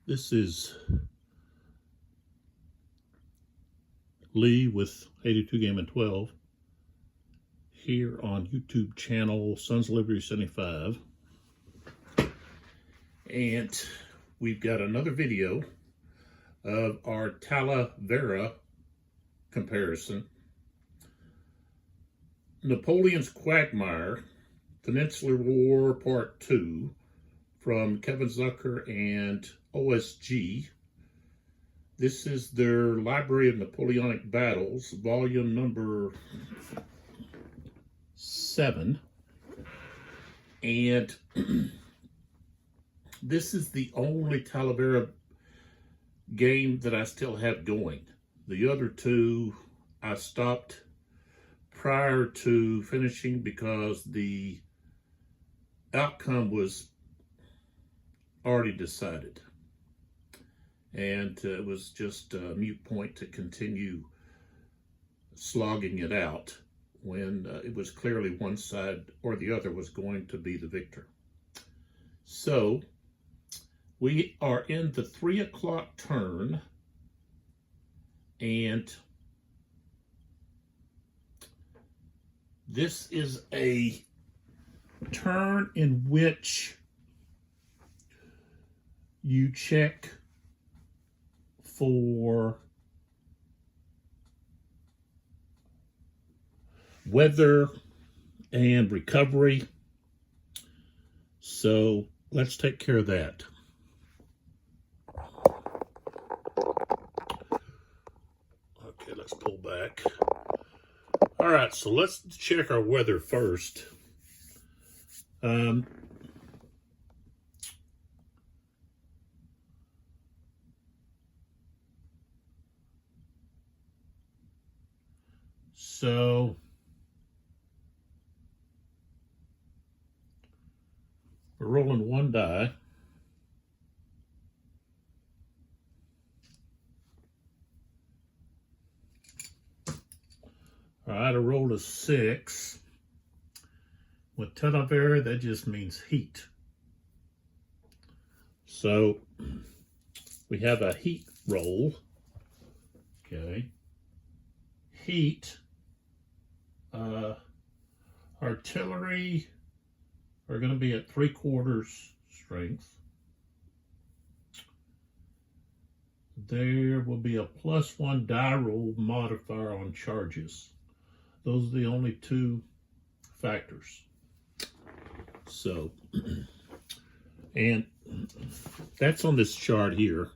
This is Lee with 82 Game and 12 here on YouTube channel Sons of Liberty 75. And we've got another video of our Talavera comparison. Napoleon's Quagmire, Peninsular War Part 2 from Kevin Zucker and OSG. This is their Library of Napoleonic Battles, volume number 7. And this is the only Talavera game that I still have going. The other two I stopped prior to finishing because the outcome was already decided. And it was just a moot point to continue slogging it out when it was clearly one side or the other was going to be the victor. So we are in the 3 o'clock turn, and this is a turn in which you check for weather and recovery. So let's take care of that. Okay, let's pull back. All right, so let's check our weather first. So we're rolling one die. All right, I rolled a 6. With Talavera, that just means heat. So we have a heat roll. Okay. Heat. Artillery are going to be at 3/4 strength. There will be a +1 die roll modifier on charges. Those are the only two factors. So, and that's on this chart here.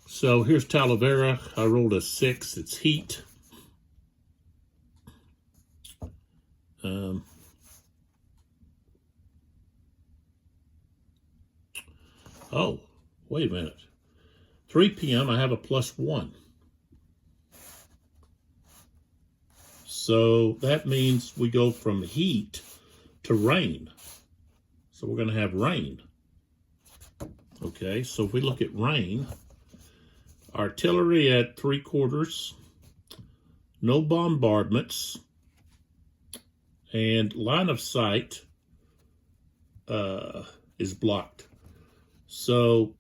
So here's Talavera. I rolled a 6. It's heat. Oh, wait a minute. 3 p.m. I have a +1. So that means we go from heat to rain. So we're going to have rain. Okay, so if we look at rain, artillery at 3/4, no bombardments, and line of sight is blocked. So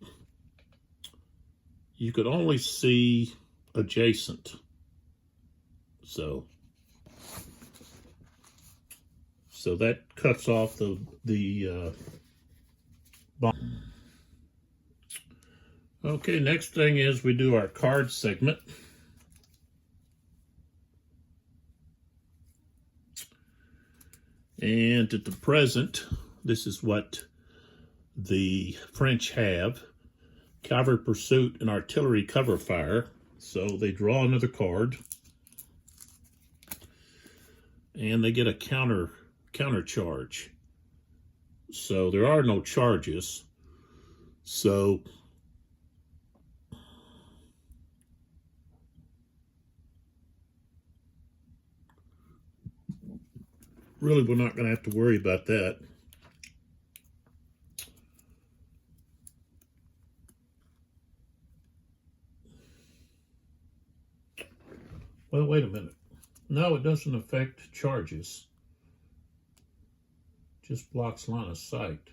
you could only see adjacent. So that cuts off the bomb. Okay, next thing is we do our card segment. And at the present, this is what the French have: cavalry pursuit and artillery cover fire. So they draw another card, and they get a counter charge. So there are no charges. So really, we're not going to have to worry about that. Well, wait a minute. No, it doesn't affect charges. Just blocks line of sight.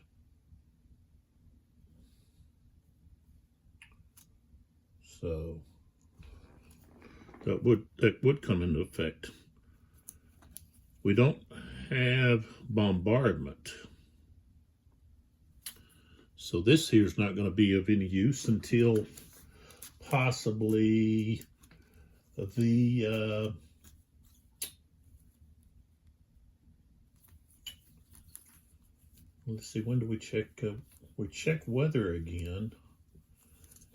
So that would come into effect. We don't have bombardment. So this here is not going to be of any use until possibly the let's see, when do we check? We check weather again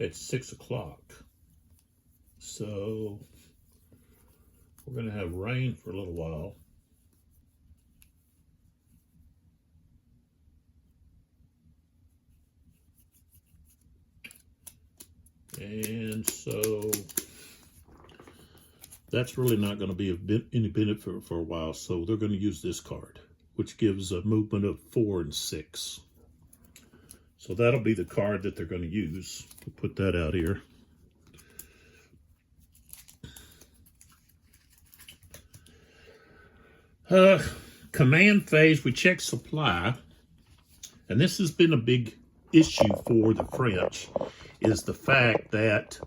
at 6 o'clock. So we're going to have rain for a little while. And so that's really not going to be any benefit for a while. So they're going to use this card, which gives a movement of 4 and 6. So that'll be the card that they're going to use. We'll put that out here. Command phase, we check supply. And this has been a big issue for the French, is the fact that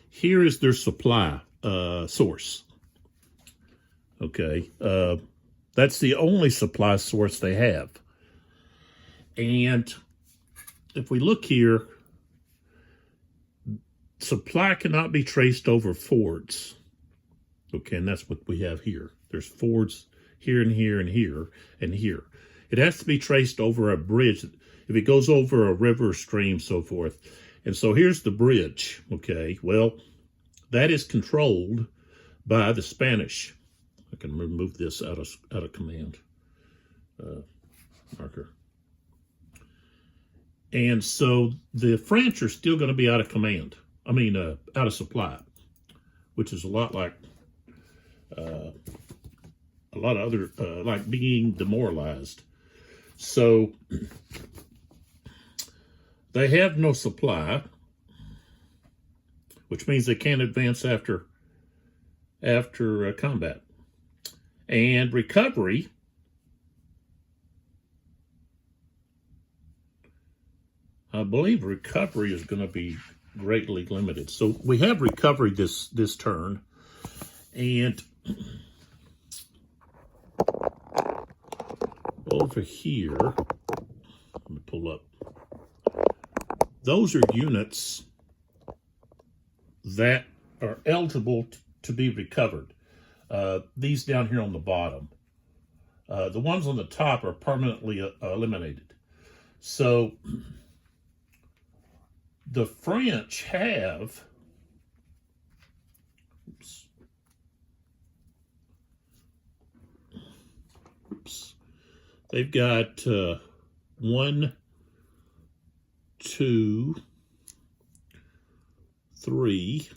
here is their supply source. Okay, that's the only supply source they have. And if we look here, supply cannot be traced over fords. Okay, and that's what we have here. There's fords here and here and here and here. It has to be traced over a bridge. If it goes over a river, stream, so forth. And so here's the bridge. Okay, well, that is controlled by the Spanish. I can remove this out of command marker. And so the French are still going to be out of command. I mean, out of supply, which is a lot like a lot of other, like being demoralized. So they have no supply, which means they can't advance after combat. And recovery, I believe recovery is going to be greatly limited. So we have recovery this turn, and over here, let me pull up. Those are units that are eligible to be recovered. These down here on the bottom. The ones on the top are permanently eliminated. So the French have, they've got 1, 2, 3,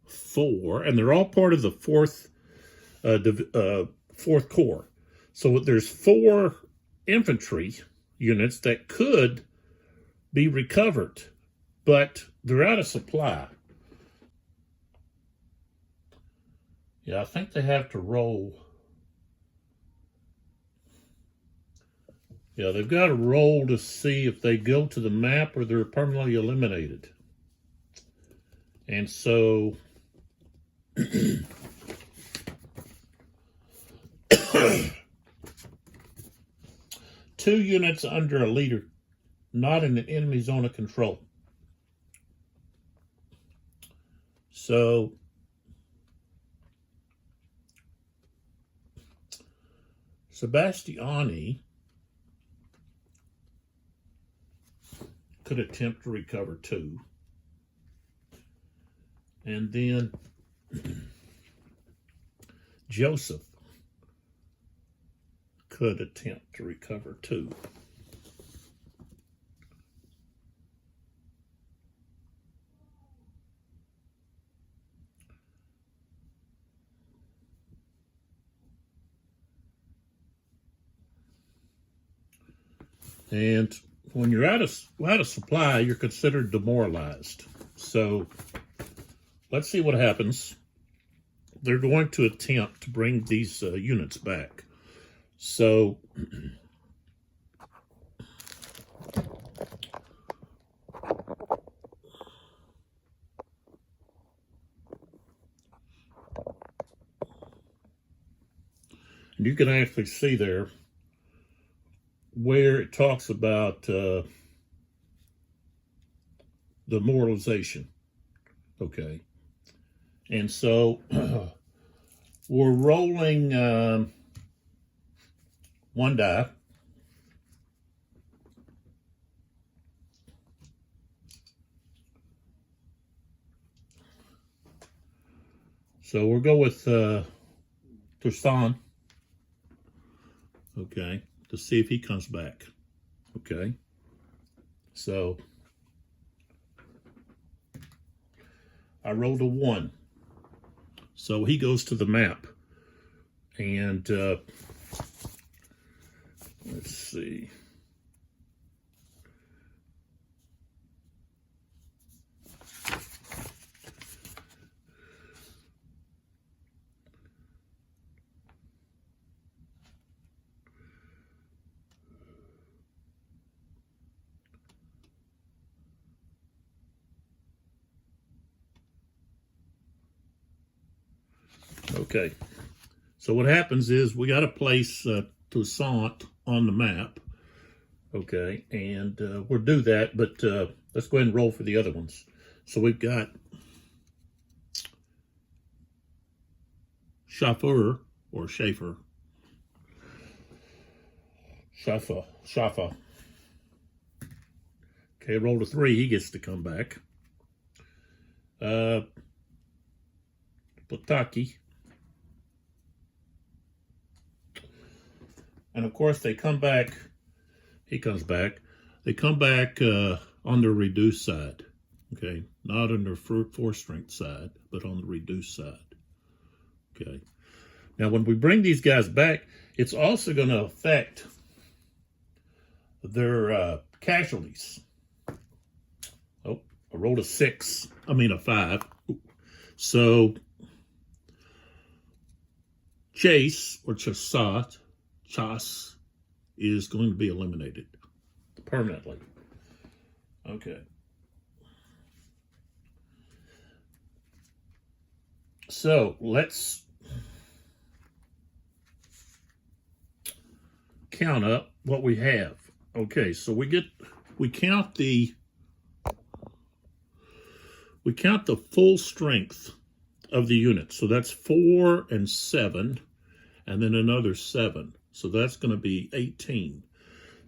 4, and they're all part of the fourth corps. So there's 4 infantry units that could be recovered, but they're out of supply. Yeah, I think they have to roll. Yeah, they've got to roll to see if they go to the map or they're permanently eliminated. And so two units under a leader, not in an enemy zone of control. So Sebastiani could attempt to recover 2. And then Joseph could attempt to recover 2. And when you're out of supply, you're considered demoralized. So let's see what happens. They're going to attempt to bring these units back. So And you can actually see there where it talks about the moralization. Okay. And so we're rolling one die. So we'll go with Toussaint, okay, to see if he comes back, okay. So I rolled a 1. So he goes to the map. And let's see. Okay, so what happens is we got to place Toussaint on the map, okay, and we'll do that, but let's go ahead and roll for the other ones. So we've got Chauffeur, or Schaefer, Schaffer. Okay, roll to 3, he gets to come back. Bataille. And of course, they come back, he comes back, they come back on the reduced side, okay? Not on their 4-strength side, but on the reduced side, okay? Now, when we bring these guys back, it's also going to affect their casualties. Oh, I rolled a 5. So, Chase, or Chassat, Chas, is going to be eliminated permanently. Okay. So let's count up what we have. Okay, so we count the full strength of the unit. So that's 4 and 7, and then another 7. So that's going to be 18.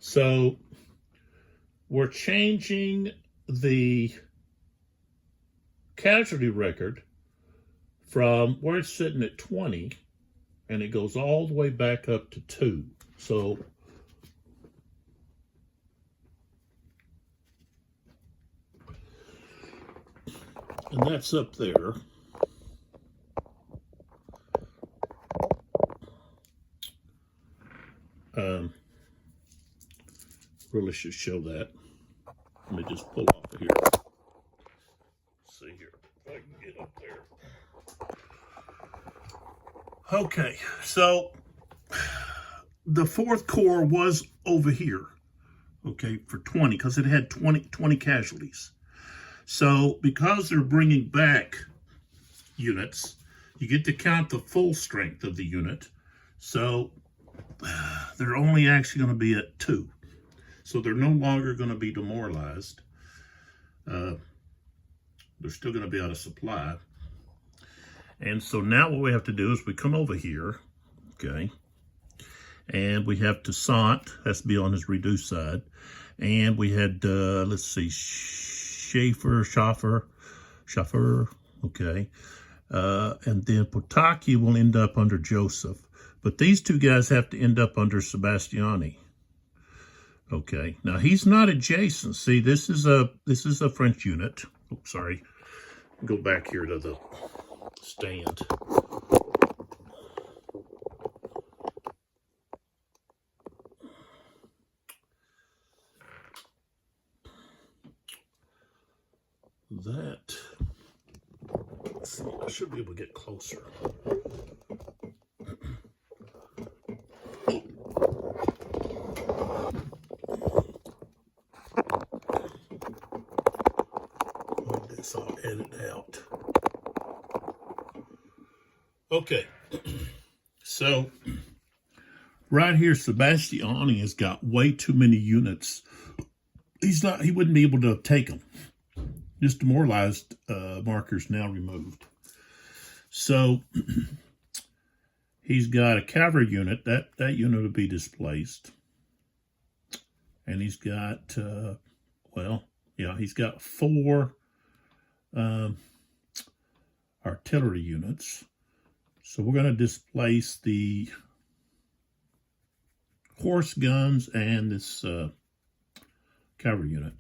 So we're changing the casualty record from where it's sitting at 20, and it goes all the way back up to 2. So and that's up there. Really should show that. Let me just pull off of here. Let's see here if I can get up there. Okay, so the 4th Corps was over here, okay, for 20, because it had 20 casualties. So because they're bringing back units, you get to count the full strength of the unit. So they're only actually going to be at 2. So they're no longer going to be demoralized. They're still going to be out of supply. And so now what we have to do is we come over here, okay, and we have Toussaint, has to be on his reduced side. And we had, let's see, Schaffer, okay. And then Potocki will end up under Joseph. But these two guys have to end up under Sebastiani. Okay, now he's not adjacent. See, this is a French unit. Oh, sorry. Go back here to the stand. That, let's see, I should be able to get closer. This I'll edit out. Okay, so Right here, Sebastiani has got way too many units. He wouldn't be able to take them. Just demoralized markers now removed. So he's got a cavalry unit. That unit will be displaced. And he's got, he's got 4 artillery units. So we're going to displace the horse guns and this cavalry unit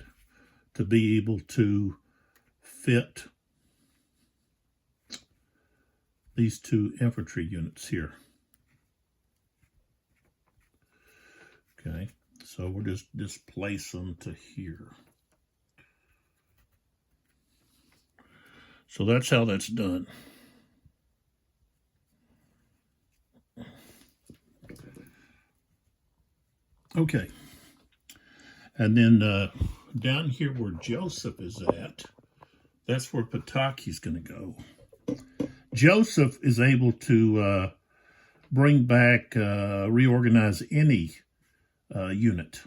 to be able to fit these 2 infantry units here. Okay, so we'll just displace them to here. So that's how that's done. Okay, and then down here where Joseph is at, that's where Bataille's going to go. Joseph is able to bring back, reorganize any unit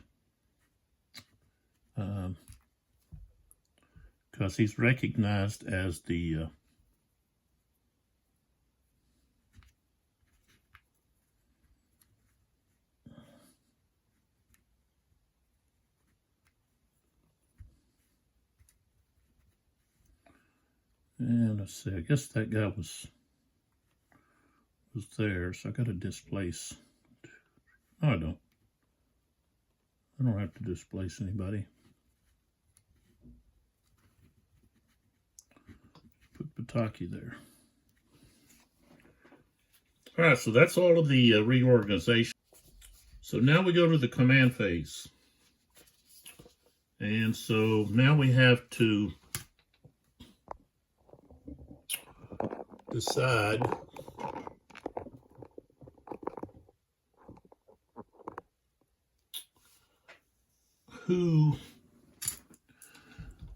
because he's recognized as the and let's see, I guess that guy was there, so I got to displace. No, I don't have to displace anybody. Put Bataille there. All right, so that's all of the reorganization. So now we go to the command phase. And so now we have to decide who,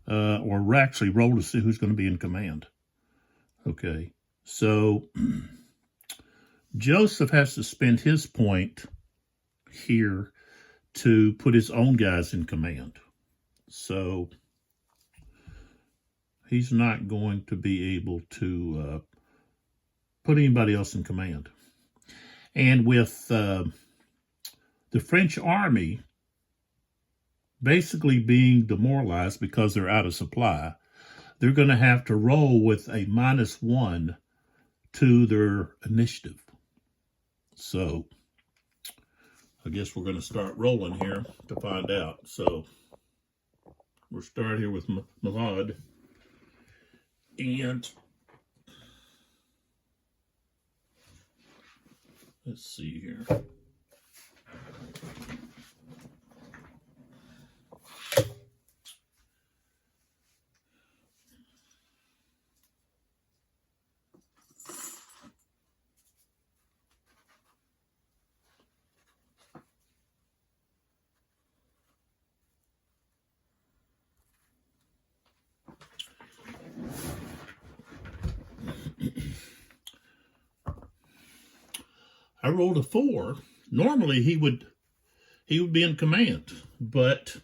or actually roll to see who's going to be in command. Okay, so Joseph has to spend his point here to put his own guys in command. So he's not going to be able to put anybody else in command. And with the French army basically being demoralized because they're out of supply, they're going to have to roll with a -1 to their initiative. So I guess we're going to start rolling here to find out. So we'll start here with Malad. And let's see here. I rolled a 4. Normally he would be in command, but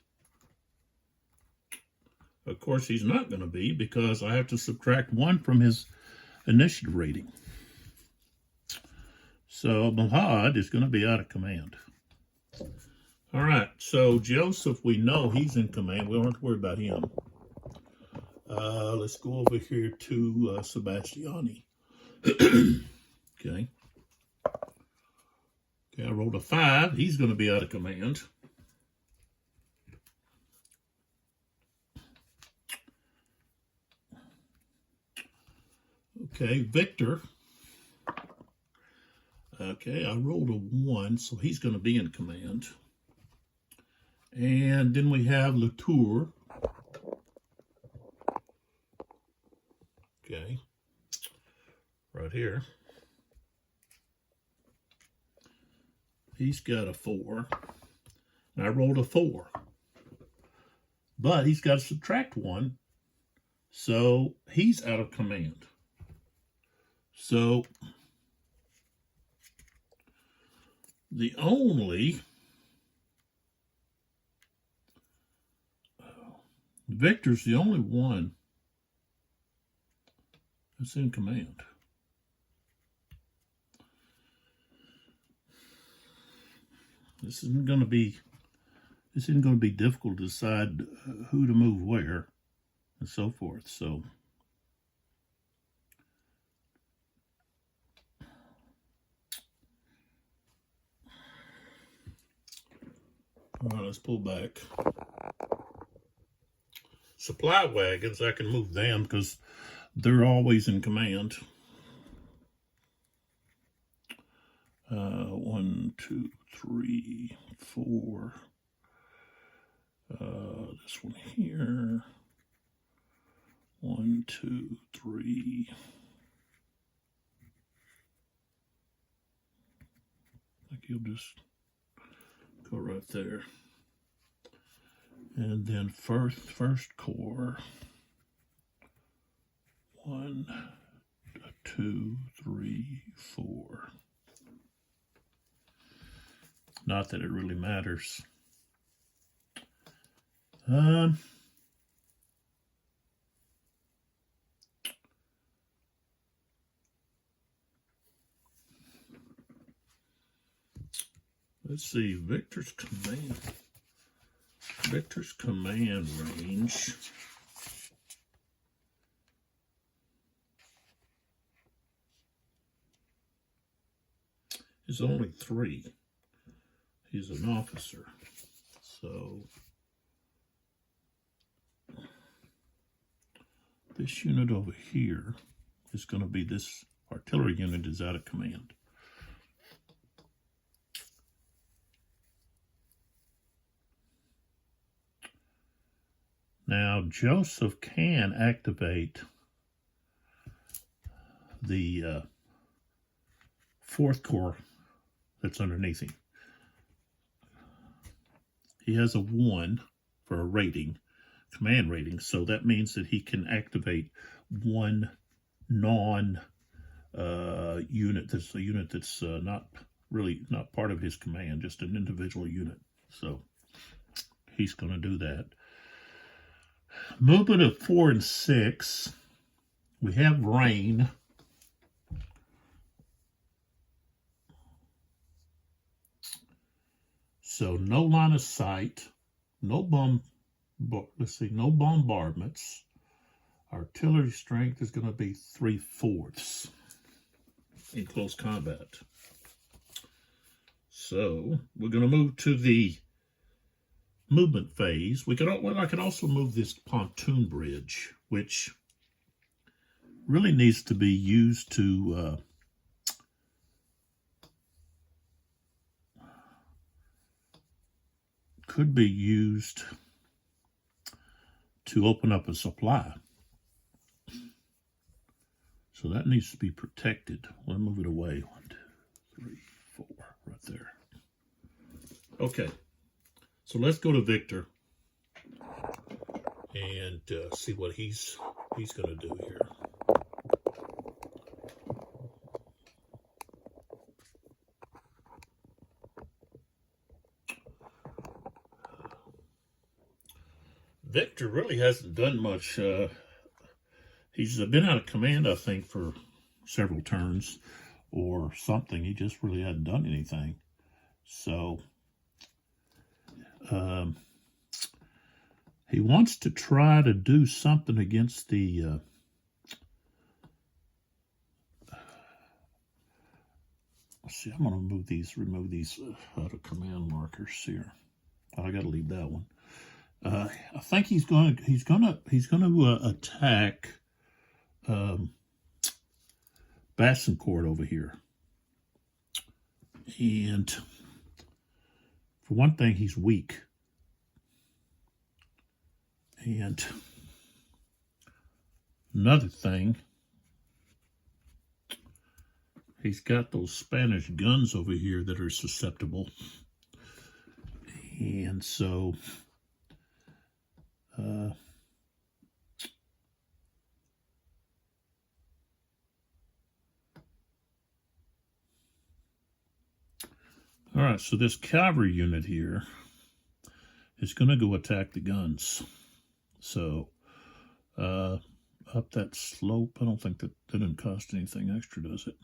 of course he's not going to be because I have to subtract 1 from his initiative rating. So Malad is going to be out of command. All right, so Joseph, we know he's in command. We don't have to worry about him. Let's go over here to Sebastiani. Okay. Okay, I rolled a 5. He's going to be out of command. Okay, Victor. Okay, I rolled a 1, so he's going to be in command. And then we have Latour. Okay, right here. He's got a 4. And I rolled a 4. But he's got to subtract 1. So he's out of command. So The only Victor's the only one that's in command. This isn't going to be difficult to decide who to move where and so forth. So all right, let's pull back. Supply wagons, I can move them because they're always in command. 1, 2, 3, 4. This one here. 1, 2, 3. I think you'll just go right there. And then first corps. 1, 2, 3, 4. Not that it really matters. Let's see, Victor's command range. Is only 3. He's an officer. So this unit over here is going to be, this artillery unit is out of command. Now, Joseph can activate the 4th Corps that's underneath him. He has a 1 for a rating, command rating, so that means that he can activate one unit that's a unit that's not part of his command, just an individual unit. So he's going to do that. Movement of 4 and 6, we have rain. So no line of sight, no bombardments. Artillery strength is going to be 3/4 in close combat. So we're going to move to the movement phase. I can also move this pontoon bridge, which really needs to be used to could be used to open up a supply. So that needs to be protected. We'll move it away. 1, 2, 3, 4, right there. Okay, so let's go to Victor and see what he's going to do here. Victor really hasn't done much. He's been out of command, I think, for several turns or something. He just really hadn't done anything. So he wants to try to do something against the let's see, I'm going to remove these out of command markers here. I got to leave that one. I think he's going to attack Bassincourt over here. And for one thing, he's weak. And another thing, he's got those Spanish guns over here that are susceptible. And so all right, so this cavalry unit here is going to go attack the guns. So, up that slope, I don't think that didn't cost anything extra, does it?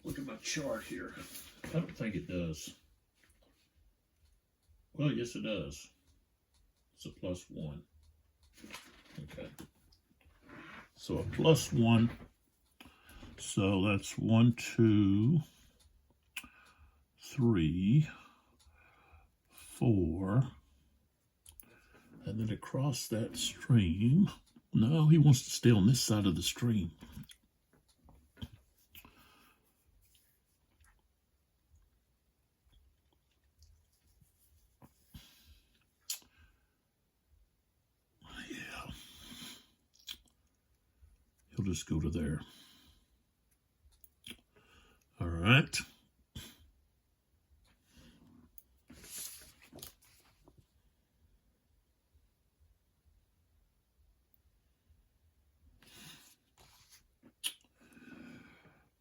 Look at my chart here. I don't think it does. Well, yes, it does. It's a +1. Okay. So a +1. So that's 1, 2, 3, 4. And then across that stream. No, he wants to stay on this side of the stream. Yeah. He'll just go to there. All right.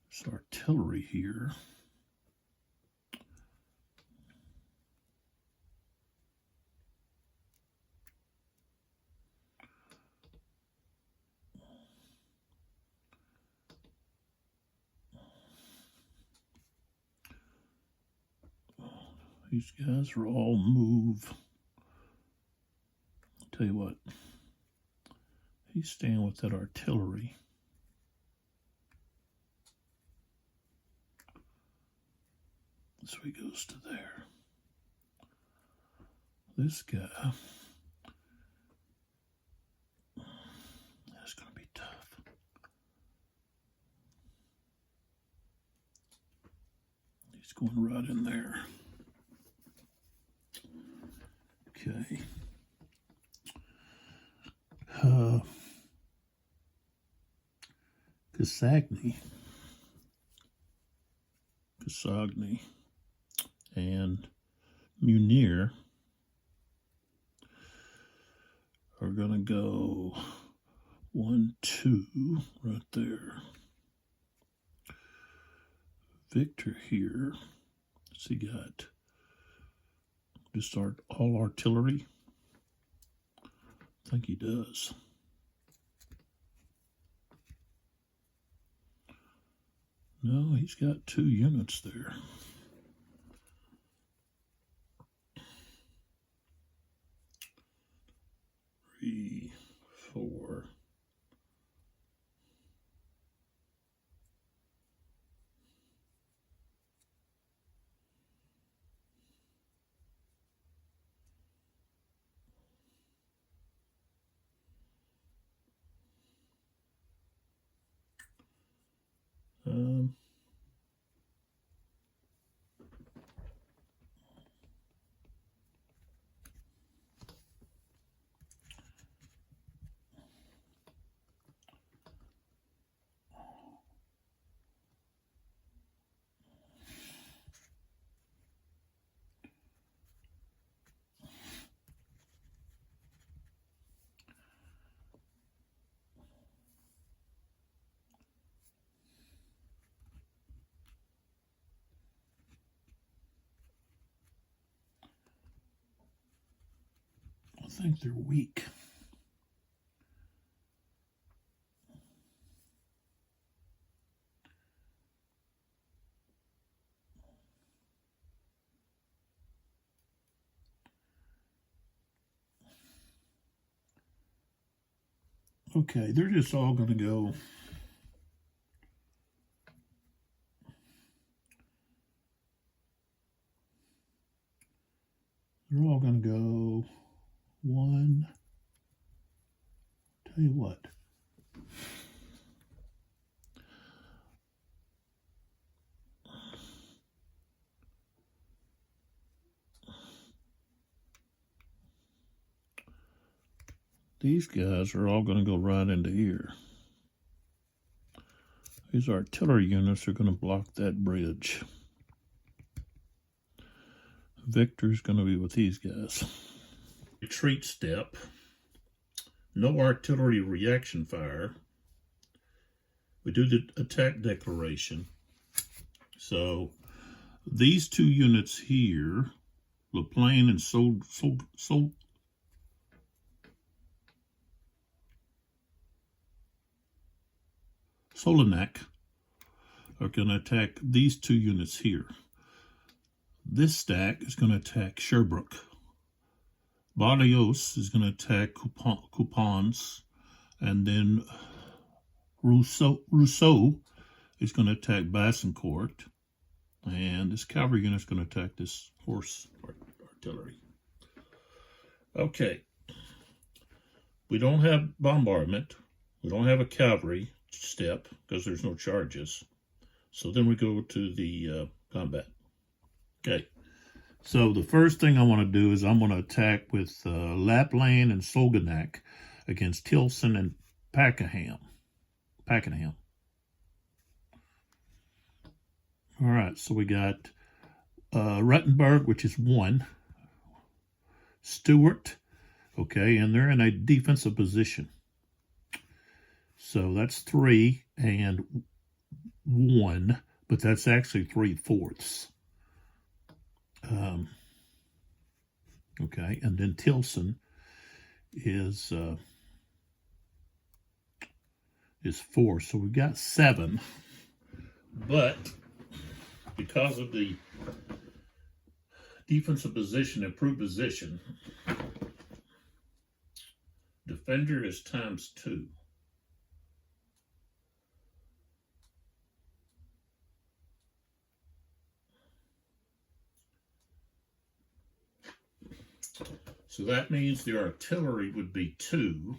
It's artillery here. These guys are all move. I'll tell you what, he's staying with that artillery. So he goes to there. This guy, that's going to be tough. He's going right in there. Okay. Casagni, and Munir are going to go 1, 2 right there. Victor here, what's he got? Just all artillery? I think he does. No, he's got 2 units there. Three, 4. I think they're weak. Okay, they're just all going to go. They're all going to go 1. Tell you what. These guys are all going to go right into here. These artillery units are going to block that bridge. Victor's going to be with these guys. Retreat step. No artillery reaction fire. we do the attack declaration. So these two units here, LaPlane and Solinak, are going to attack these two units here. This stack is going to attack Sherbrooke. Barrios is going to attack Coupons, and then Rousseau is going to attack Bassincourt, and this cavalry unit is going to attack this horse artillery. Okay, we don't have bombardment. We don't have a cavalry step because there's no charges. So then we go to the combat. Okay, so the first thing I want to do is I'm going to attack with Lapland and Solganak against Tilson and Pakenham. All right, so we got Ruttenberg, which is 1. Stewart, okay, and they're in a defensive position. So that's 3 and 1, but that's actually 3/4. Okay, and then Tilson is 4, so we've got 7. But because of the defensive position, improved position, defender is ×2. So that means the artillery would be 2.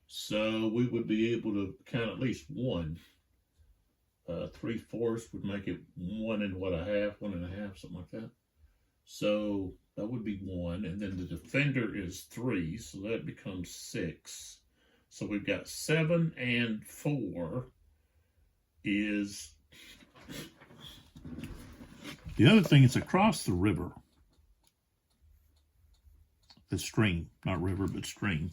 So we would be able to count at least 1. 3/4 would make it 1 and what, a half, 1 1/2, something like that. So that would be 1. And then the defender is 3. So that becomes 6. So we've got 7 and 4 is... The other thing is across the river. The stream, not river, but stream.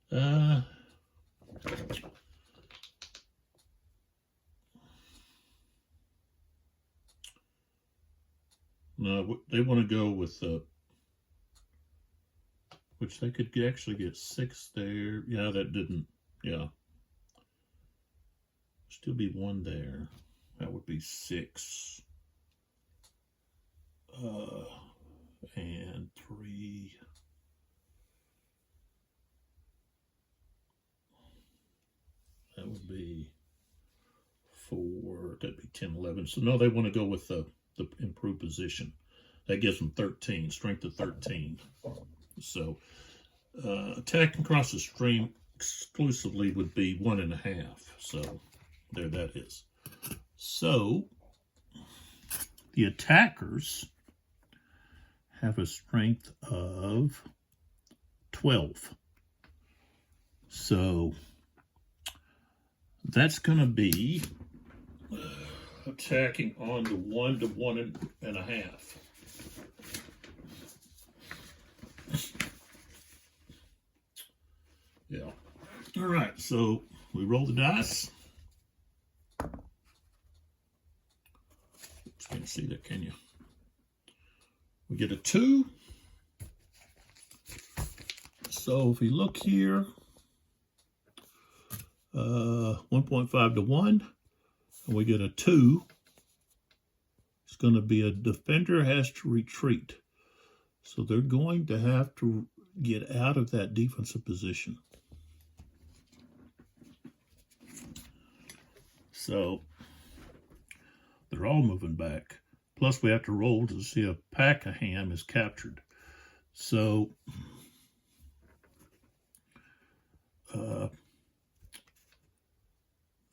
No, they want to go with, which they could actually get 6 there. Yeah, that didn't, yeah. Still be 1 there. That would be 6. And 3. That would be 4. That'd be 10, 11. So no, they want to go with the improved position. That gives them 13, strength of 13. So attacking across the stream exclusively would be 1 1/2. So there that is. So the attackers have a strength of 12. So that's going to be attacking on the 1 to 1 1/2. Yeah. All right, so we roll the dice. You can't see that, can you? We get a 2. So if we look here, 1.5 to 1, and we get a 2, it's going to be a defender has to retreat. So they're going to have to get out of that defensive position. So they're all moving back. Plus, we have to roll to see if Pakenham is captured. So,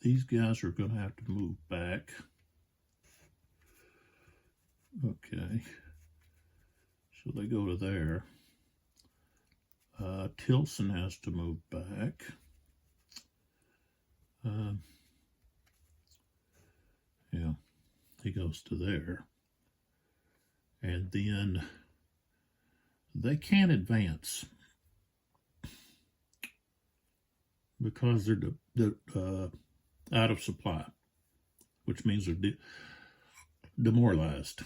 these guys are going to have to move back. Okay. So they go to there. Tilson has to move back. Yeah, he goes to there. And then they can't advance because they're out of supply, which means they're demoralized.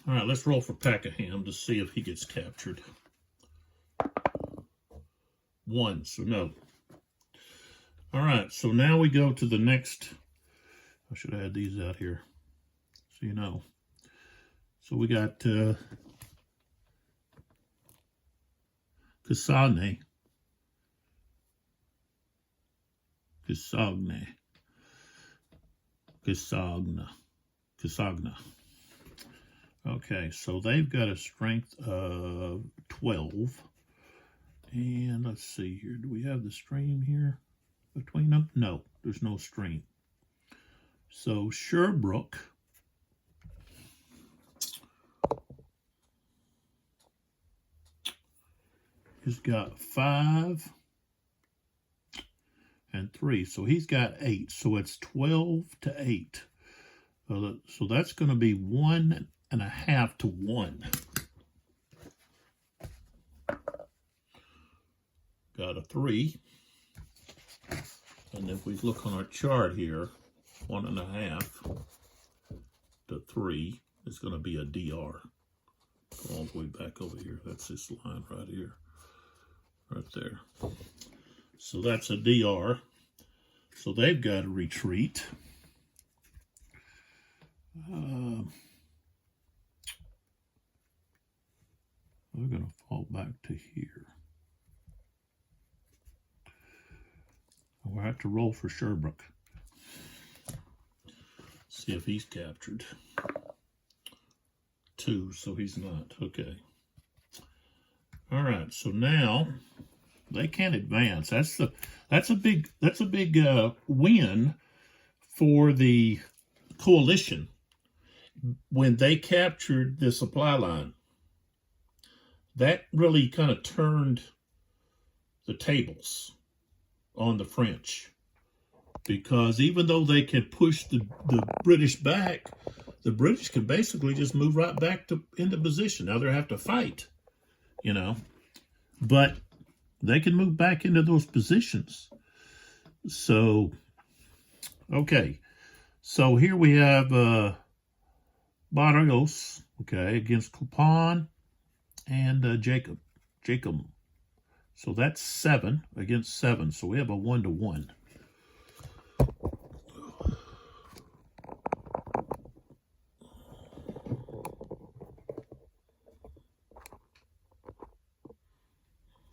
All right, let's roll for Packaham to see if he gets captured. 1, so no. All right, so now we go to the next. I should have had these out here, so you know. So we got Casagna. Okay, so they've got a strength of 12. And let's see here. Do we have the stream here between them? No, there's no stream. So Sherbrooke has got 5 and 3. So he's got 8. So it's 12 to 8. So that's going to be 1.5 to 1. Got a 3. And if we look on our chart here, 1.5 to 3 is going to be a DR. Go all the way back over here. That's this line right here. Right there. So that's a DR. So they've got to retreat. We're going to fall back to here. We'll have to roll for Sherbrooke. See if he's captured. 2, so he's not. Okay. All right. So now they can't advance. That's a big win for the coalition when they captured the supply line. That really kind of turned the tables on the French, because even though they can push the British back, the British can basically just move right back into position. Now they have to fight, you know, but they can move back into those positions. So, okay, so here we have Barrios, okay, against Coupon and Jacob. So that's 7 against 7. So we have a 1-to-1.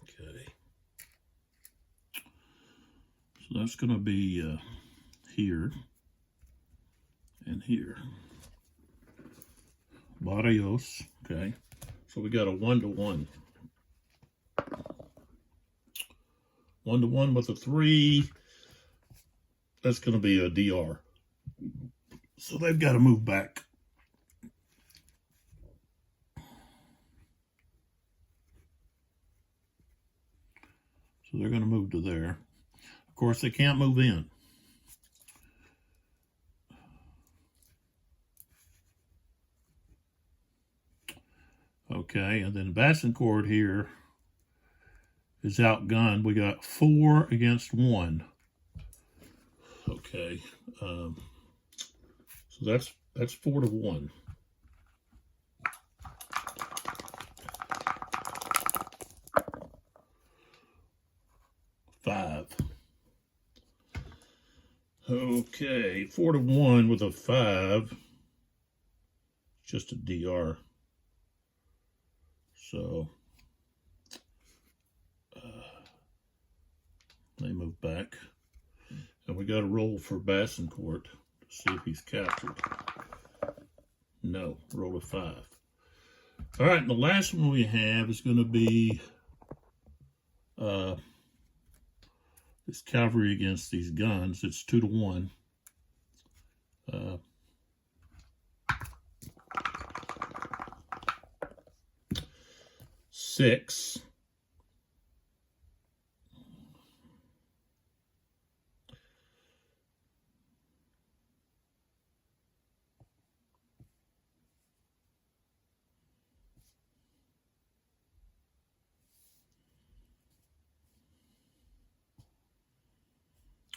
Okay. So that's going to be here and here. Barrios. Okay. So we got a 1-to-1. 1-to-1 with a 3. That's going to be a DR. So they've got to move back. So they're going to move to there. Of course, they can't move in. Okay, and then Bassincourt here is outgunned. We got 4 against 1. Okay, so that's 4-to-1. Five. Okay, 4-to-1 with a 5. Just a DR. So they move back. And we got to roll for Bassincourt to see if he's captured. No, roll a 5. All right, and the last one we have is going to be this cavalry against these guns. It's 2-to-1. 6.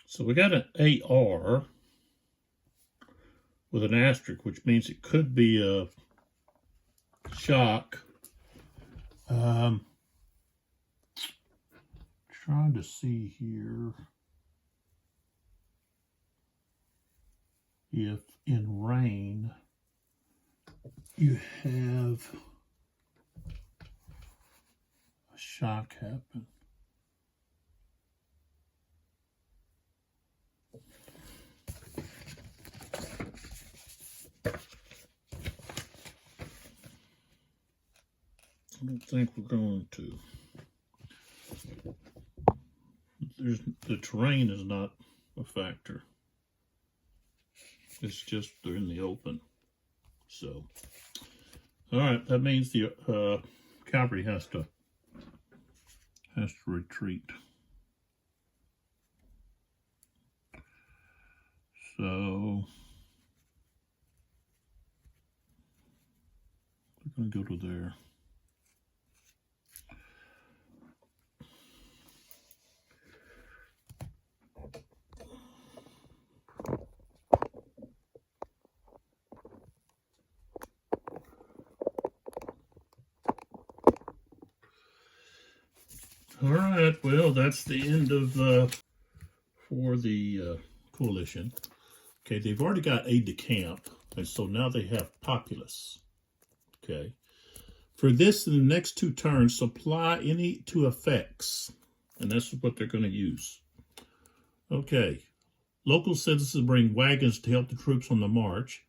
So we got an AR with an asterisk, which means it could be a shock. Trying to see here if in rain you have a shock happen. I don't think we're going to. The terrain is not a factor. It's just they're in the open. So, all right, that means the cavalry has to retreat. So we're going to go to there. All right, well, that's the end of for the coalition. Okay, they've already got aide-de-camp, and so now they have populace. Okay, for this, in the next 2 turns, supply any 2 effects, and that's what they're going to use. Okay, local citizens bring wagons to help the troops on the march.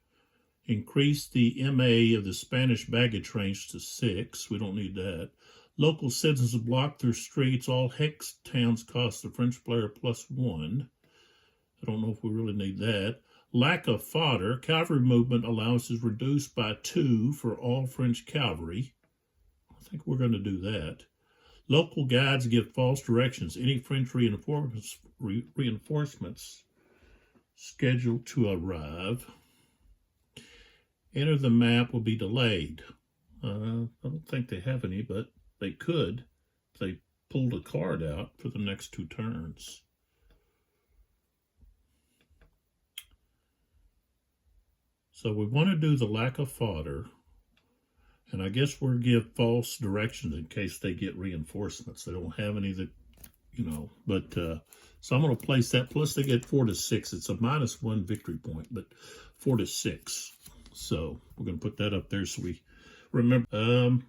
Increase the MA of the Spanish baggage range to 6. We don't need that. Local citizens block their streets. All hex towns cost the French player +1. I don't know if we really need that. Lack of fodder. Cavalry movement allowance is reduced by 2 for all French cavalry. I think we're going to do that. Local guides give false directions. Any French reinforcements scheduled to arrive. Enter the map will be delayed. I don't think they have any, but they could if they pulled a card out for the next 2 turns. So we want to do the lack of fodder, and I guess we'll give false directions in case they get reinforcements. They don't have any that, but so I'm going to place that. Plus they get 4 to 6. It's a -1 victory point, but 4 to 6. So we're going to put that up there so we remember.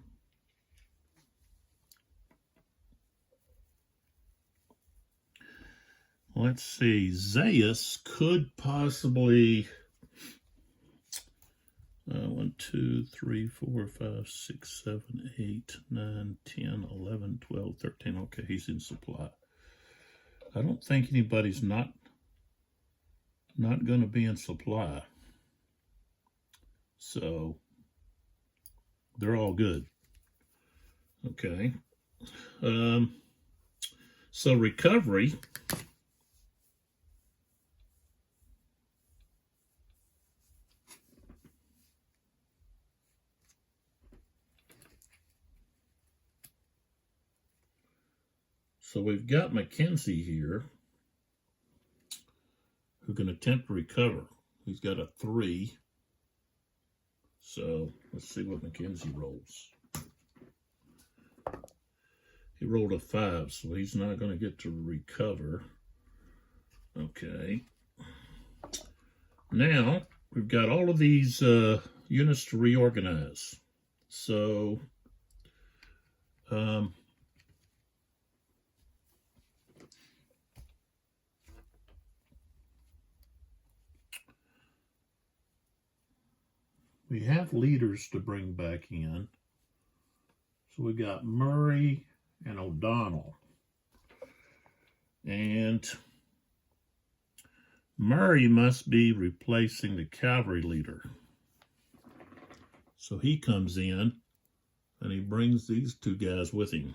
Let's see. Zaius could possibly 1, 2, 3, 4, 5, 6, 7, 8, 9, 10, 11, 12, 13. Okay, he's in supply. I don't think anybody's not going to be in supply. So they're all good. Okay. So recovery. So we've got Mackenzie here who can attempt to recover. He's got a 3. So let's see what Mackenzie rolls. He rolled a 5, so he's not going to get to recover. Okay. Now we've got all of these units to reorganize. So we have leaders to bring back in. So we got Murray and O'Donnell. And Murray must be replacing the cavalry leader. So he comes in and he brings these 2 guys with him.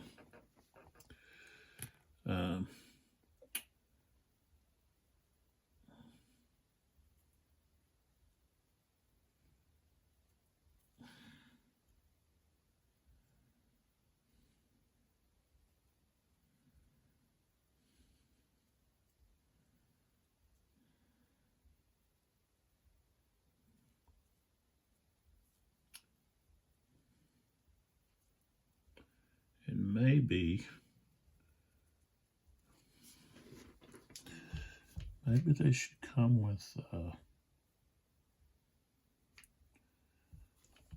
maybe they should come with,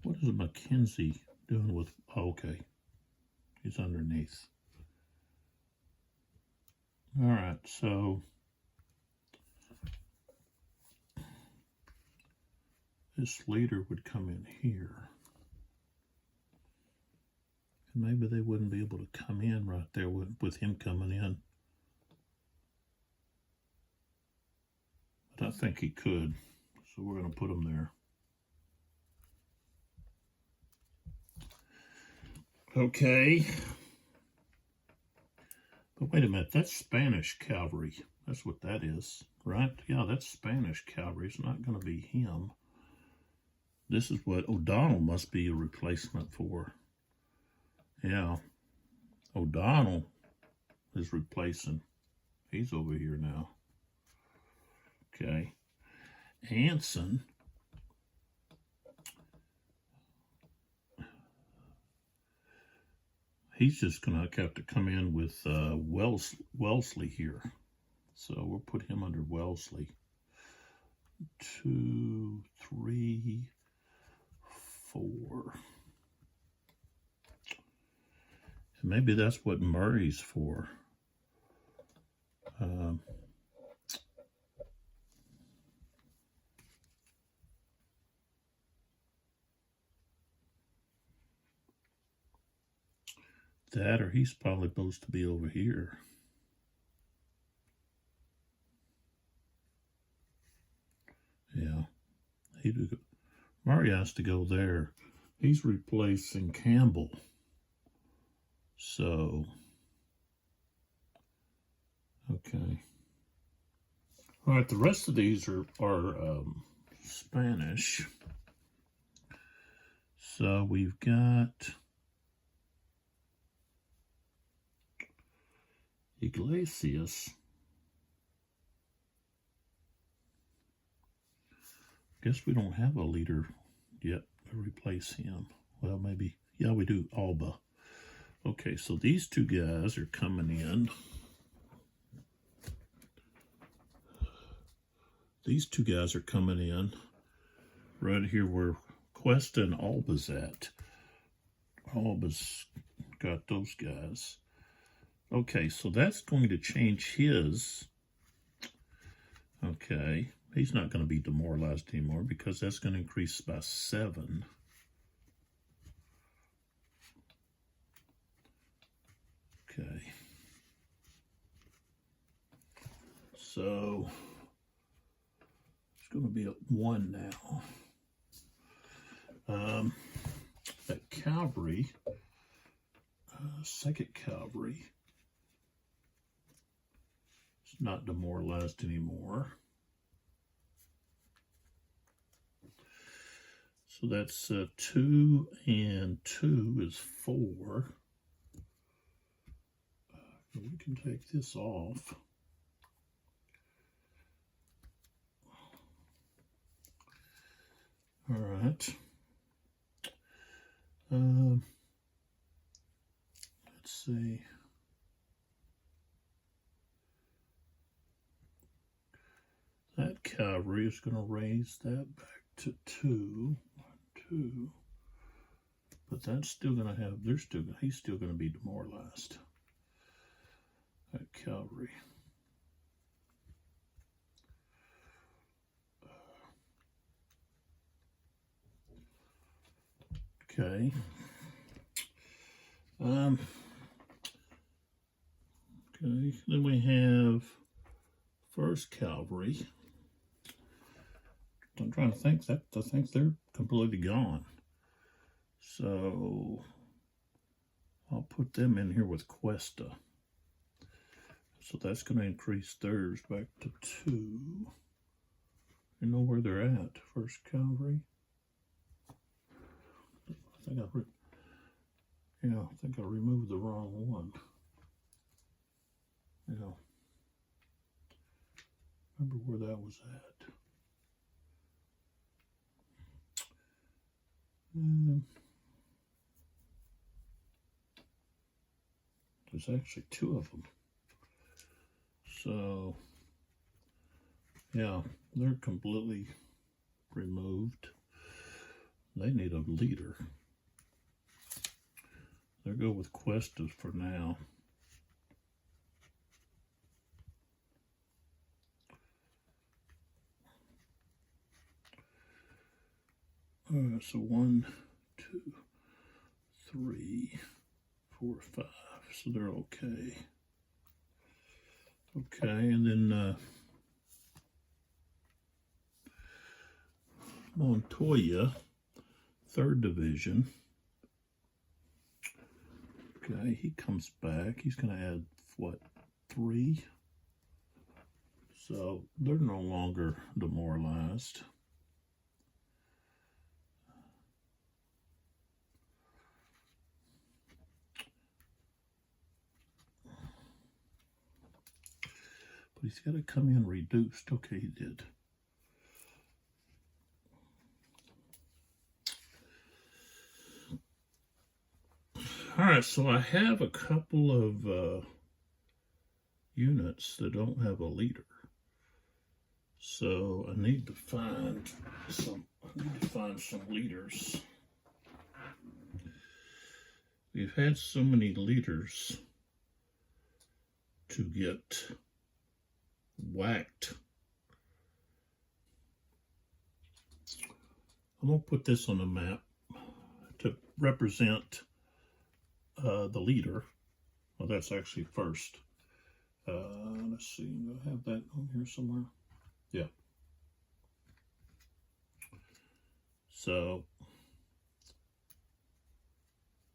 what is Mackenzie doing with, oh, okay, he's underneath. All right, so this leader would come in here. And maybe they wouldn't be able to come in right there with him coming in. But I think he could, so we're going to put him there. Okay. But wait a minute, that's Spanish cavalry. That's what that is, right? Yeah, that's Spanish cavalry. It's not going to be him. This is what O'Donnell must be a replacement for. Yeah. O'Donnell is replacing. He's over here now. Okay. Anson. He's just going to have to come in with Wellesley here. So we'll put him under Wellesley. 2, 3, 4. And maybe that's what Murray's for. That, or he's probably supposed to be over here. Yeah, Murray has to go there. He's replacing Campbell. So, okay. All right, the rest of these are Spanish. So we've got Iglesias. Guess we don't have a leader yet to replace him. Well, maybe, yeah, we do, Alba. Okay, so these two guys are coming in. These two guys are coming in right here where Cuesta and Alba's at. Alba's got those guys. Okay, so that's going to change his. Okay, he's not going to be demoralized anymore because that's going to increase by 7. Okay. So it's going to be at 1 now. That cavalry, 2nd Cavalry, is not demoralized anymore. So that's 2 and 2 is 4. We can take this off. All right. Let's see. That cavalry is going to raise that back to 2. 1, 2. But that's still going to have, he's still going to be demoralized. That cavalry. Okay. Okay. Then we have 1st Cavalry. I'm trying to think that I think they're completely gone. So I'll put them in here with Cuesta. So that's going to increase theirs back to 2. You know where they're at, 1st Cavalry. I think I removed the wrong one. Yeah. Remember where that was at. There's actually 2 of them. So, yeah, they're completely removed. They need a leader. They'll go with Questas for now. So 1, 2, 3, 4, 5. So they're okay. Okay, and then Montoya, 3rd Division. Okay, he comes back. He's going to add, what, 3? So they're no longer demoralized. But he's got to come in reduced. Okay, he did. All right, so I have a couple of units that don't have a leader. So I need to find some leaders. We've had so many leaders to get whacked. I'm going to put this on the map to represent the leader. Well, that's actually first. Let's see, do I have that on here somewhere? Yeah. So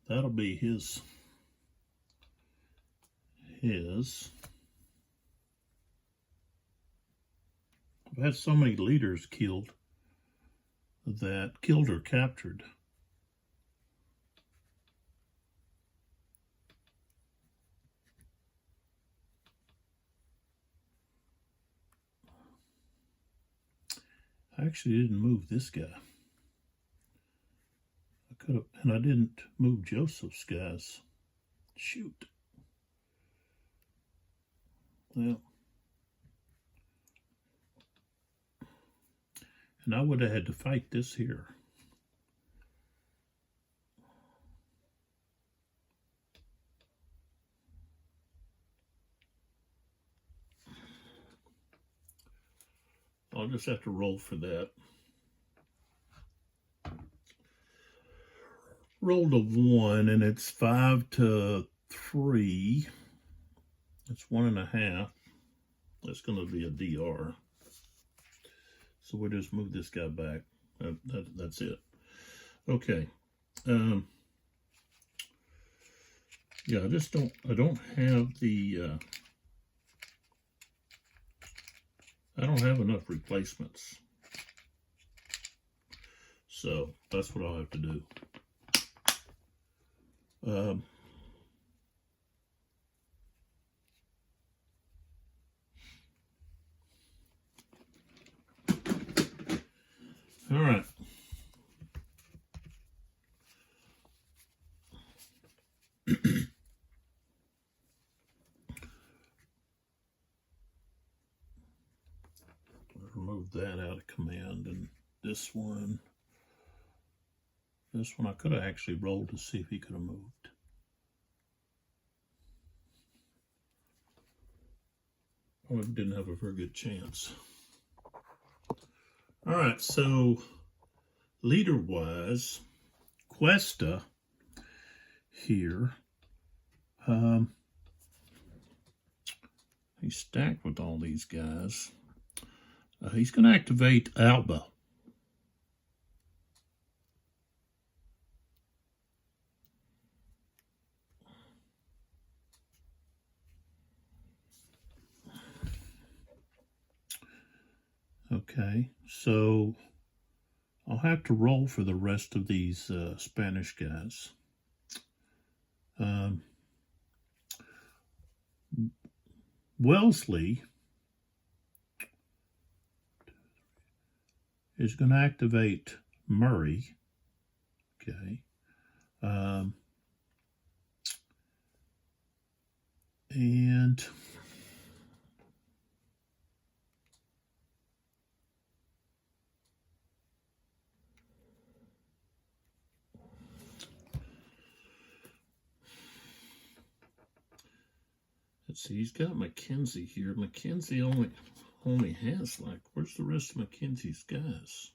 that'll be his. I've had so many leaders killed or captured. I actually didn't move this guy. I could have, and I didn't move Joseph's guys. Shoot. Well, and I would have had to fight this here. I'll just have to roll for that. Rolled a 1, and it's 5 to 3. It's 1.5. That's going to be a DR. So we'll just move this guy back. That's it. Okay. Yeah, I don't have the, I don't have enough replacements. So that's what I'll have to do. All right. Remove that out of command, and this one I could have actually rolled to see if he could have moved. Oh, I didn't have a very good chance. All right, so leader-wise, Cuesta here, he's stacked with all these guys. He's going to activate Alba. Okay, so I'll have to roll for the rest of these Spanish guys. Wellesley is going to activate Murray. Okay. And let's see, he's got Mackenzie here. Mackenzie only has, like, where's the rest of Mackenzie's guys?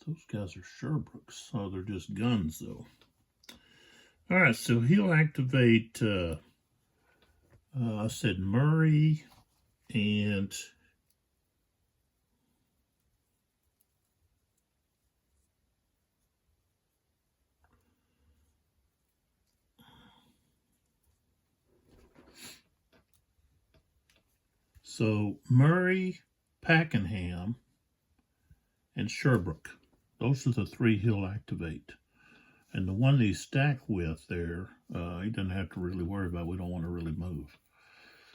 Those guys are Sherbrooks, so they're just guns, though. All right, so he'll activate, I said Murray and so Murray, Pakenham, and Sherbrooke. Those are the three he'll activate. And the one that he's stacked with there, he doesn't have to really worry about. We don't want to really move.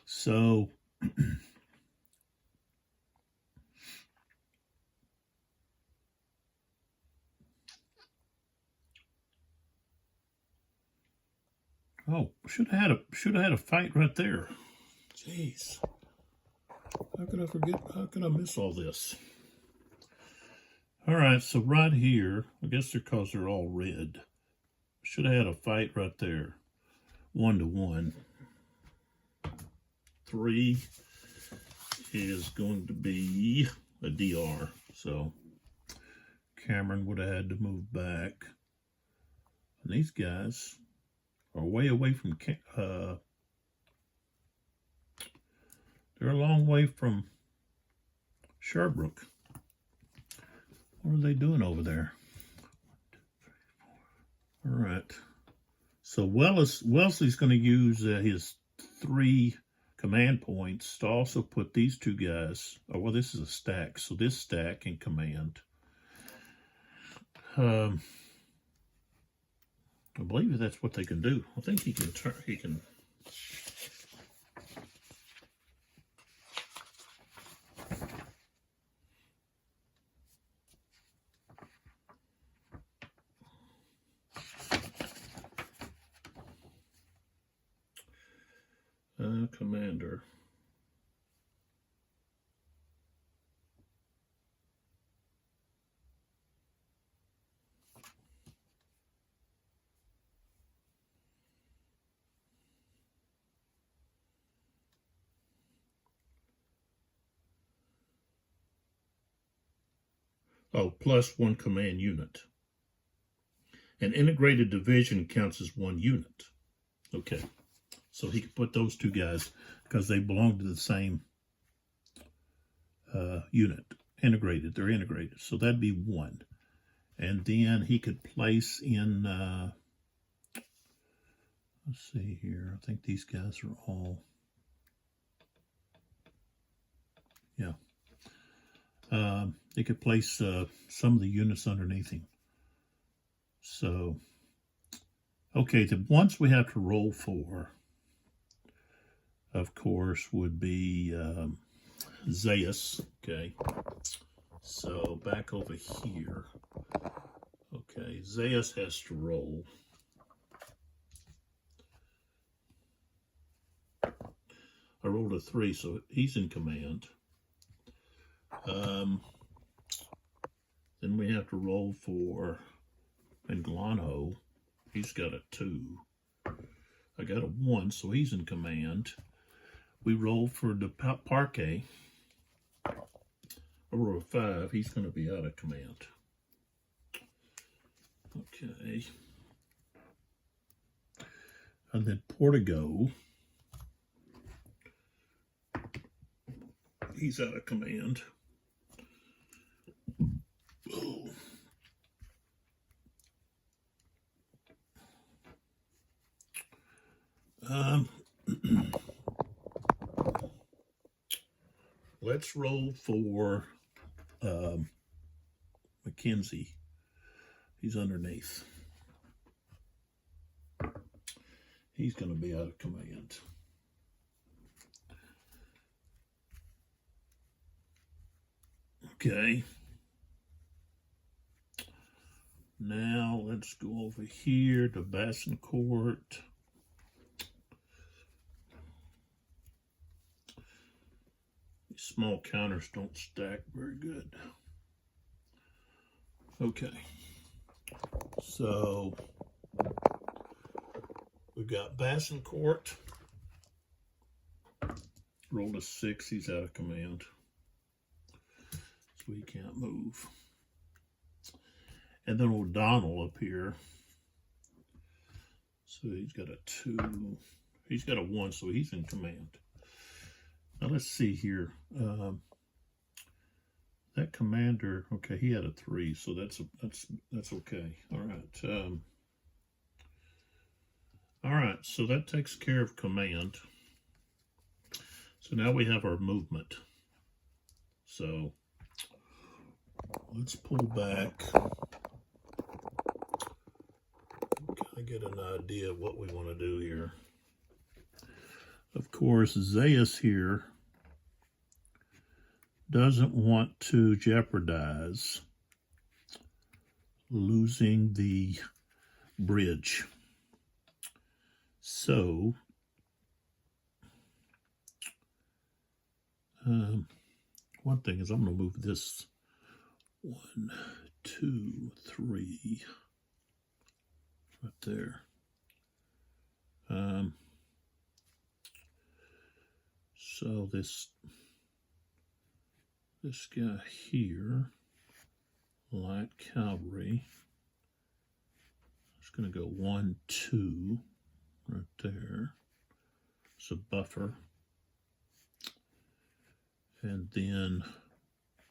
So oh, should have had a fight right there. Jeez. How could I forget? How could I miss all this? All right, so right here, I guess they're because they're all red. Should have had a fight right there. 1-to-1. 3 is going to be a DR. So Cameron would have had to move back. And these guys are way away from, they're a long way from Sherbrooke. What are they doing over there? 1, 2, 3, 4. All right. So Wellesley's going to use his 3 command points to also put these 2 guys. Oh, well, this is a stack. So this stack in command. I believe that's what they can do. I think he can turn. He can. Commander. Oh, plus 1 command unit. An integrated division counts as 1 unit. Okay. So he could put those 2 guys because they belong to the same unit. Integrated. They're integrated. So that'd be 1. And then he could place in, let's see here. I think these guys are all, yeah. They could place some of the units underneath him. So, okay, the ones we have to roll for, of course, would be Zaius. Okay, so back over here. Okay, Zaius has to roll. I rolled a 3, so he's in command. Then we have to roll for Englano. He's got a 2. I got a 1, so he's in command. We roll for the Parquet. I roll a 5. He's going to be out of command. Okay. And then Portigo. He's out of command. Oh. Let's roll for Mackenzie. He's underneath. He's going to be out of command. Okay. Now let's go over here to Bassincourt. These small counters don't stack very good. Okay. So we've got Bassincourt. Rolled a 6, he's out of command. So he can't move. And then O'Donnell up here. So he's got a 2. He's got a 1, so he's in command. Now let's see here. That commander, okay, he had a 3, so that's okay. All right, so that takes care of command. So now we have our movement. So let's pull back. Kind of get an idea of what we want to do here. Of course, Zayas here doesn't want to jeopardize losing the bridge. So, one thing is I'm going to move this 1, 2, 3 right there. So this guy here, light cavalry, it's going to go 1, 2 right there. It's a buffer. And then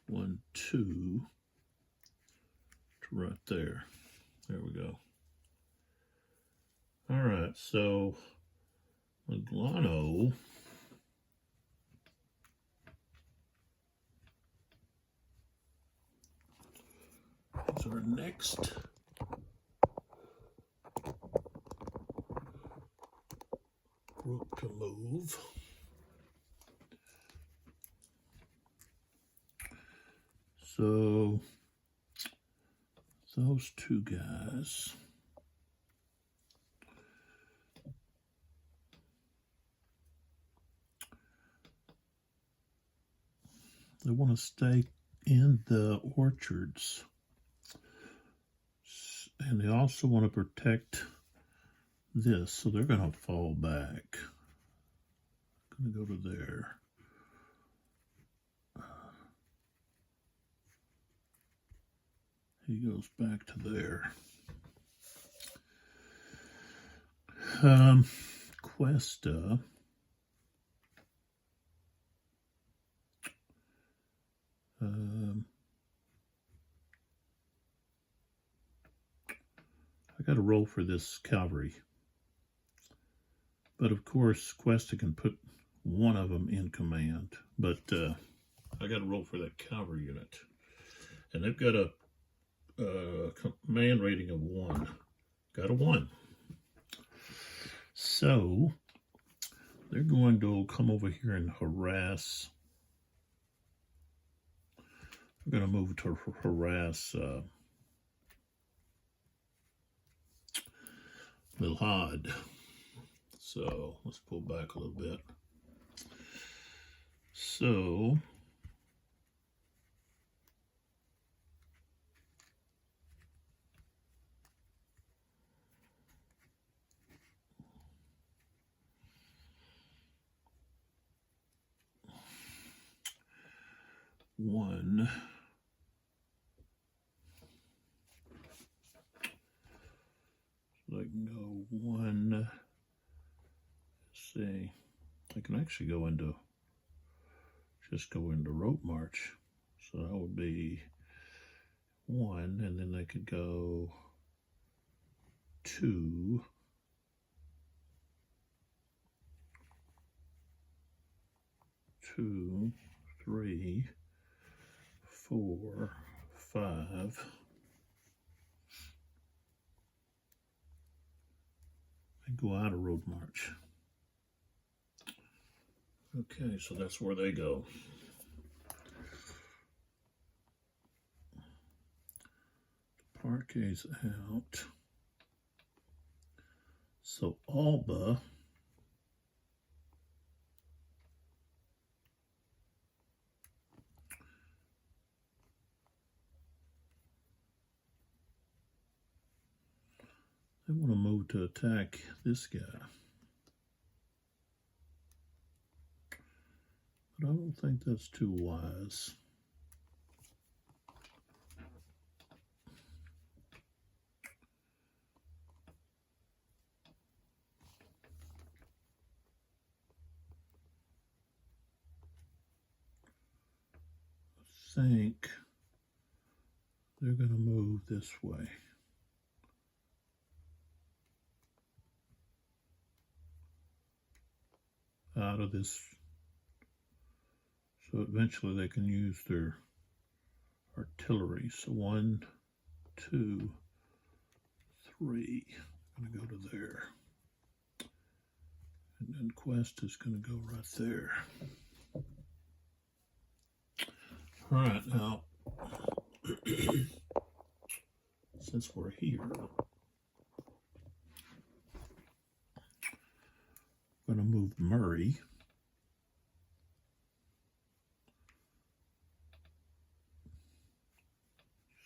1, 2 to right there. There we go. All right, so Maglano is our next group to move. So those 2 guys. They want to stay in the orchards. And they also want to protect this, so they're going to fall back. I'm going to go to there. He goes back to there. Cuesta. I got to roll for this cavalry. But of course, Cuesta can put one of them in command. But I got to roll for that cavalry unit. And they've got a command rating of 1. Got a 1. So they're going to come over here and harass. We're going to move to harass Milhad. So let's pull back a little bit. So one. So I can go 1. Let's see. I can actually go into, just go into rope march. So that would be 1, and then they could go 2. 2, 3, 4, 5. and go out of road march. Okay, so that's where they go. Parquet's out. So Alba they want to move to attack this guy. But I don't think that's too wise. I think they're going to move this way. Out of this, so eventually they can use their artillery. So 1, 2, 3. I'm going to go to there. And then Quest is going to go right there. All right, now, since we're here, I'm going to move Murray.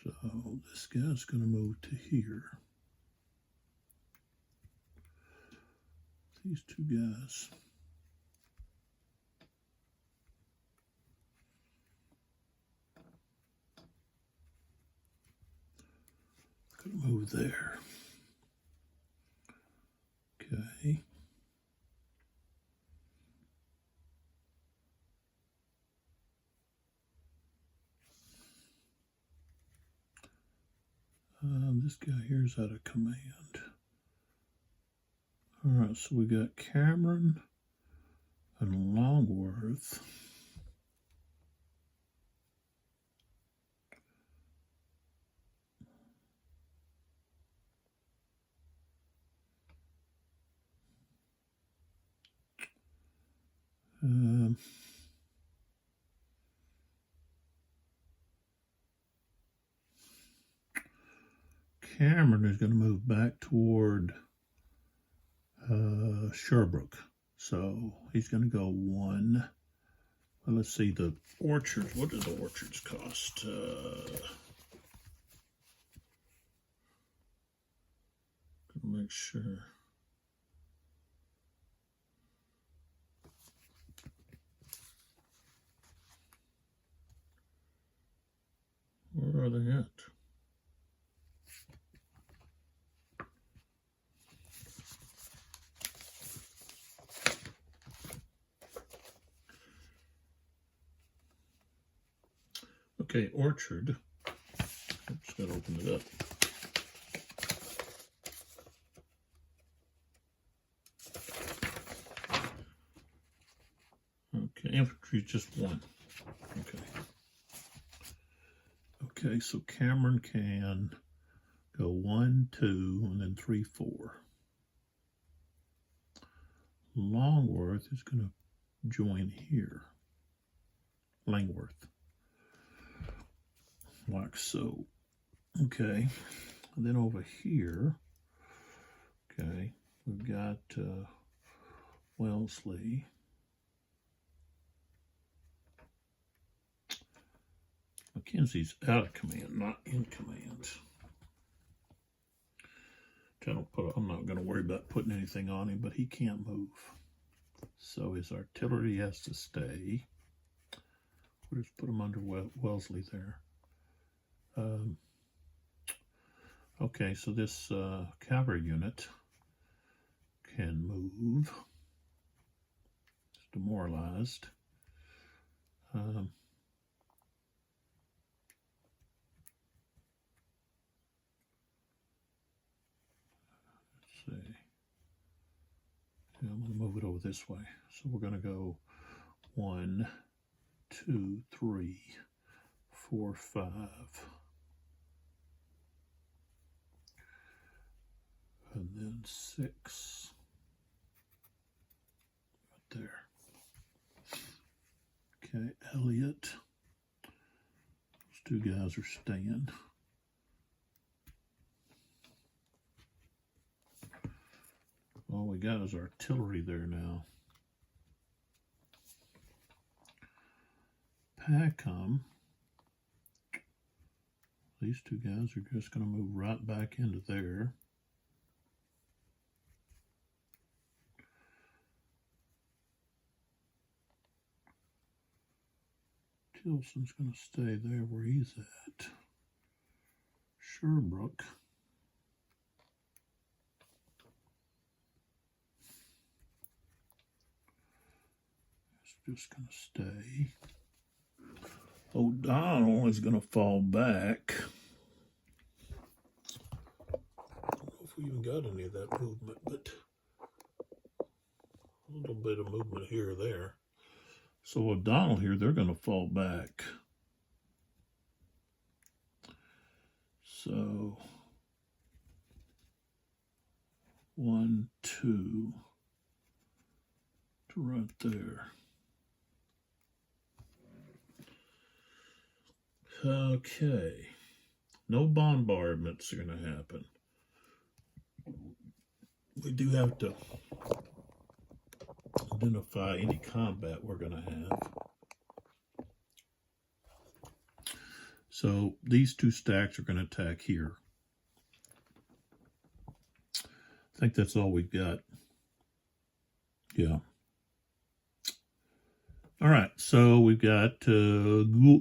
So this guy's going to move to here. These two guys. Going to move there. Okay. This guy here is out of command. All right, so we got Cameron and Longworth. Cameron is going to move back toward Sherbrooke. So he's going to go 1. Well, let's see the orchards. What do the orchards cost? Make sure. Where are they at? Okay, orchard. Oops, gotta open it up. Okay, infantry just 1. Okay. Okay, so Cameron can go 1, 2, and then 3, 4. Longworth is going to join here. Langworth. Like so. Okay. And then over here, okay, we've got Wellesley. Mackenzie's out of command, not in command. I'm not going to worry about putting anything on him, but he can't move. So his artillery has to stay. We'll just put him under Wellesley there. Okay, so this cavalry unit can move. It's demoralized. Let's see. Yeah, I'm going to move it over this way. So we're going to go 1, 2, 3, 4, 5. and then 6 right there. Okay, Elliott. Those 2 guys are staying. All we got is artillery there now. Packham. These 2 guys are just going to move right back into there. Tilson's going to stay there where he's at. Sherbrooke. Just going to stay. O'Donnell is going to fall back. I don't know if we even got any of that movement, but a little bit of movement here or there. So O'Donnell here, they're going to fall back. So 1, 2 to right there. Okay, no bombardments are going to happen. We do have to identify any combat we're going to have. So these 2 stacks are going to attack here. I think that's all we've got. Yeah. All right, so we've got Gui,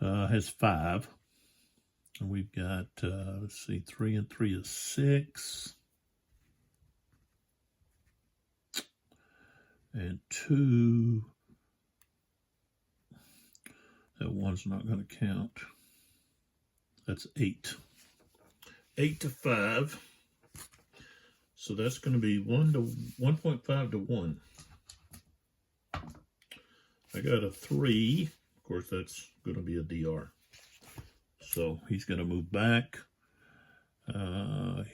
has 5. And we've got, let's see, 3 and 3 is 6. And 2, that 1's not going to count. That's 8. 8 to 5. So that's going to be 1.5 to 1. I got a 3. Of course, that's going to be a DR. So he's going to move back.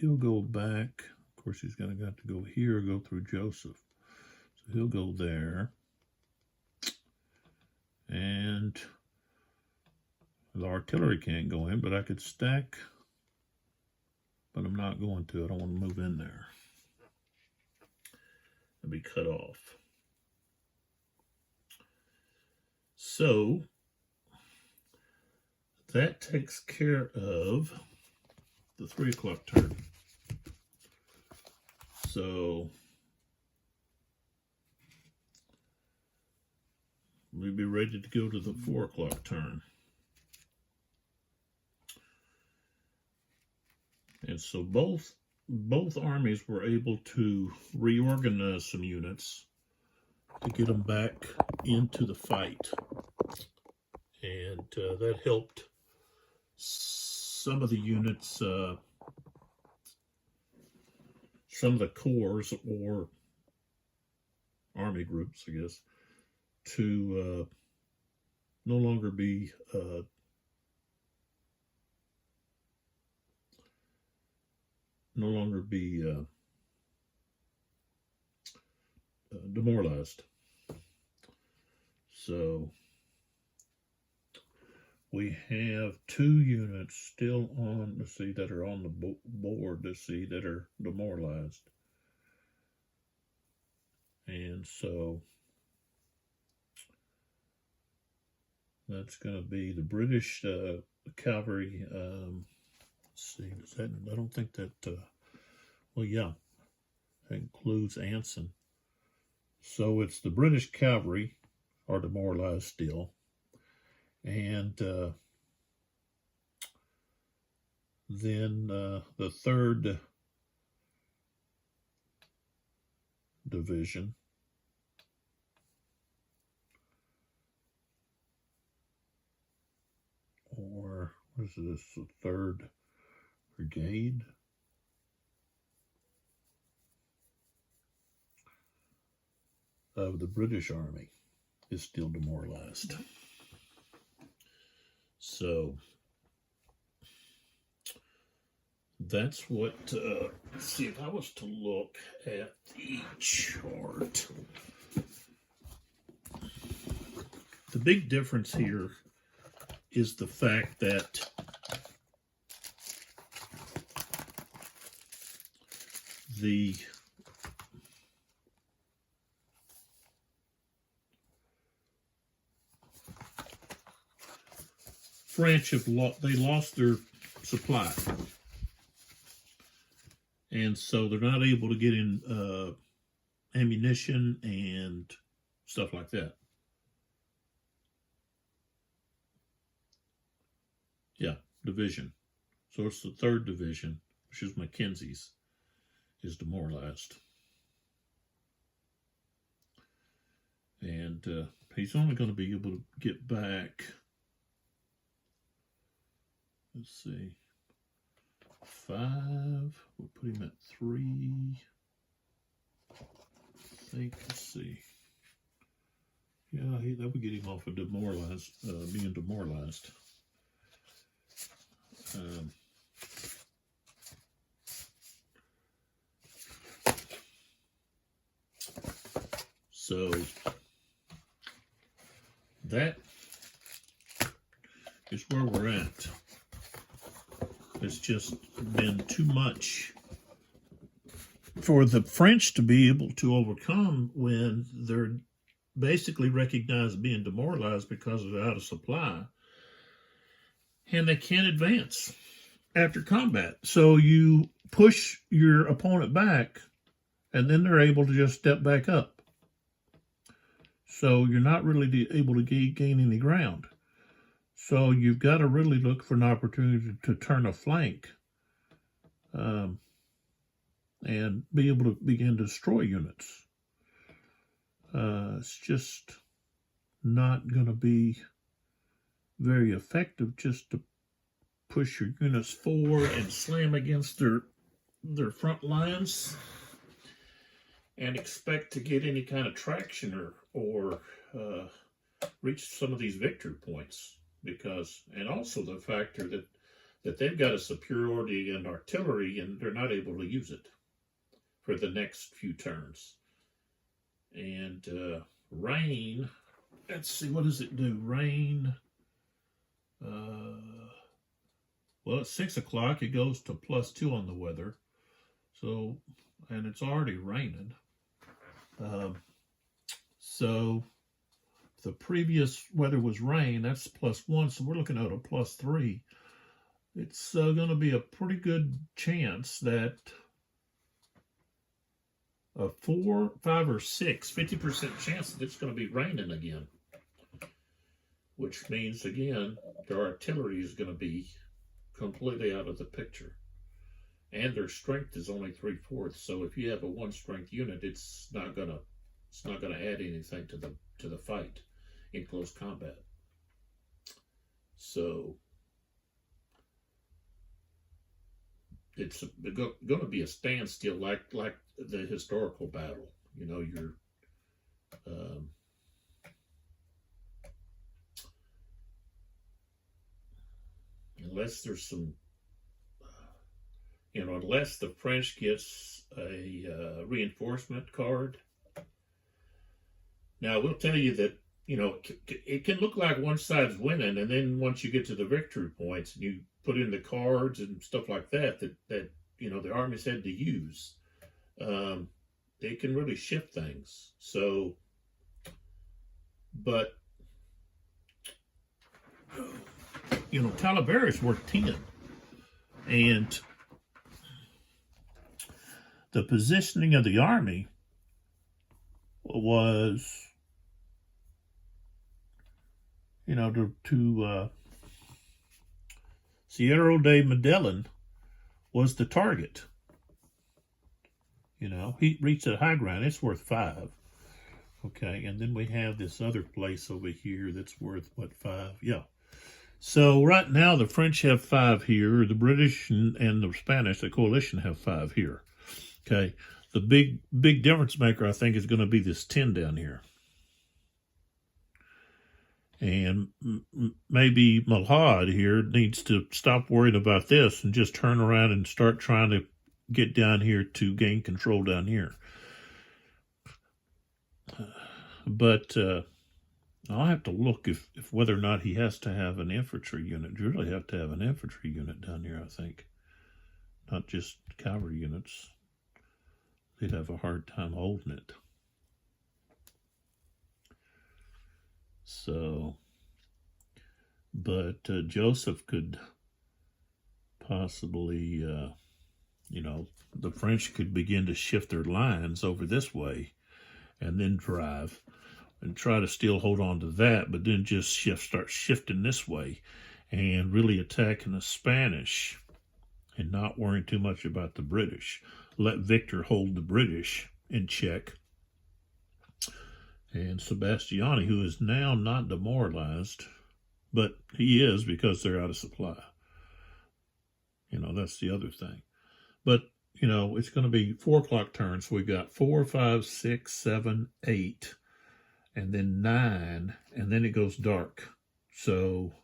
He'll go back. Of course, he's going to have to go here, go through Joseph. So he'll go there. And the artillery can't go in, but I could stack. But I'm not going to. I don't want to move in there. I'll be cut off. So that takes care of the 3 o'clock turn. So we'll be ready to go to the 4 o'clock turn. And so both armies were able to reorganize some units to get them back into the fight. And that helped some of the units, some of the corps or army groups, I guess, to no longer be demoralized. So we have 2 units still on, let's see, that are on the board, let's see, that are demoralized. And so that's going to be the British cavalry. Let's see, does that, I don't think that, well, yeah, that includes Anson. So it's the British cavalry are demoralized still. And then the 3rd Division, or what is this, the 3rd Brigade? Of the British Army is still demoralized. So that's what, let's see, if I was to look at the chart, the big difference here is the fact that the French have lost their supply, and so they're not able to get in ammunition and stuff like that. Yeah, division. So it's the 3rd division, which is Mackenzie's, is demoralized. And he's only going to be able to get back, let's see, 5. We'll put him at 3. I think, let's see. Yeah, that would get him off of demoralized, being demoralized. So that is where we're at. It's just been too much for the French to be able to overcome when they're basically recognized being demoralized because they're out of supply. And they can't advance after combat. So you push your opponent back, and then they're able to just step back up. So you're not really able to gain any ground. So you've got to really look for an opportunity to turn a flank and be able to begin to destroy units. It's just not going to be very effective just to push your units forward and slam against their front lines and expect to get any kind of traction or reach some of these victory points. Because, and also the factor that they've got a superiority in artillery and they're not able to use it for the next few turns. And rain, let's see, what does it do? Rain, well, at 6 o'clock, it goes to +2 on the weather. So, and it's already raining. So, the previous weather was rain, that's +1, so we're looking at a +3. It's going to be a pretty good chance that a 4, 5, or 6, 50% chance that it's going to be raining again. Which means, again, their artillery is going to be completely out of the picture. And their strength is only 3/4. So if you have a 1-strength unit, it's not gonna add anything to the fight in close combat. So it's going to be a standstill, like the historical battle. You know, you're unless there's some, unless the French gets a reinforcement card. Now, we'll tell you that, it can look like one side's winning, and then once you get to the victory points and you put in the cards and stuff like that the armies had to use, they can really shift things. So, but, Talavera is worth 10. And the positioning of the army was, to Sierra de Medellin was the target. He reached a high ground. It's worth 5. Okay, and then we have this other place over here that's worth, 5? Yeah. So right now the French have 5 here. The British and the Spanish, the coalition, have 5 here. Okay, the big difference maker, I think, is going to be this 10 down here. Okay, And maybe Malhad here needs to stop worrying about this and just turn around and start trying to get down here to gain control down here. But I'll have to look if whether or not he has to have an infantry unit. You really have to have an infantry unit down here, I think. Not just cavalry units. They'd have a hard time holding it. So, but Joseph could possibly, the French could begin to shift their lines over this way and then drive and try to still hold on to that, but then just start shifting this way and really attacking the Spanish and not worrying too much about the British. Let Victor hold the British in check. And Sebastiani, who is now not demoralized, but he is because they're out of supply. That's the other thing. But, it's going to be 4 o'clock turns. So we've got 4, 5, 6, 7, 8, and then 9, and then it goes dark. So,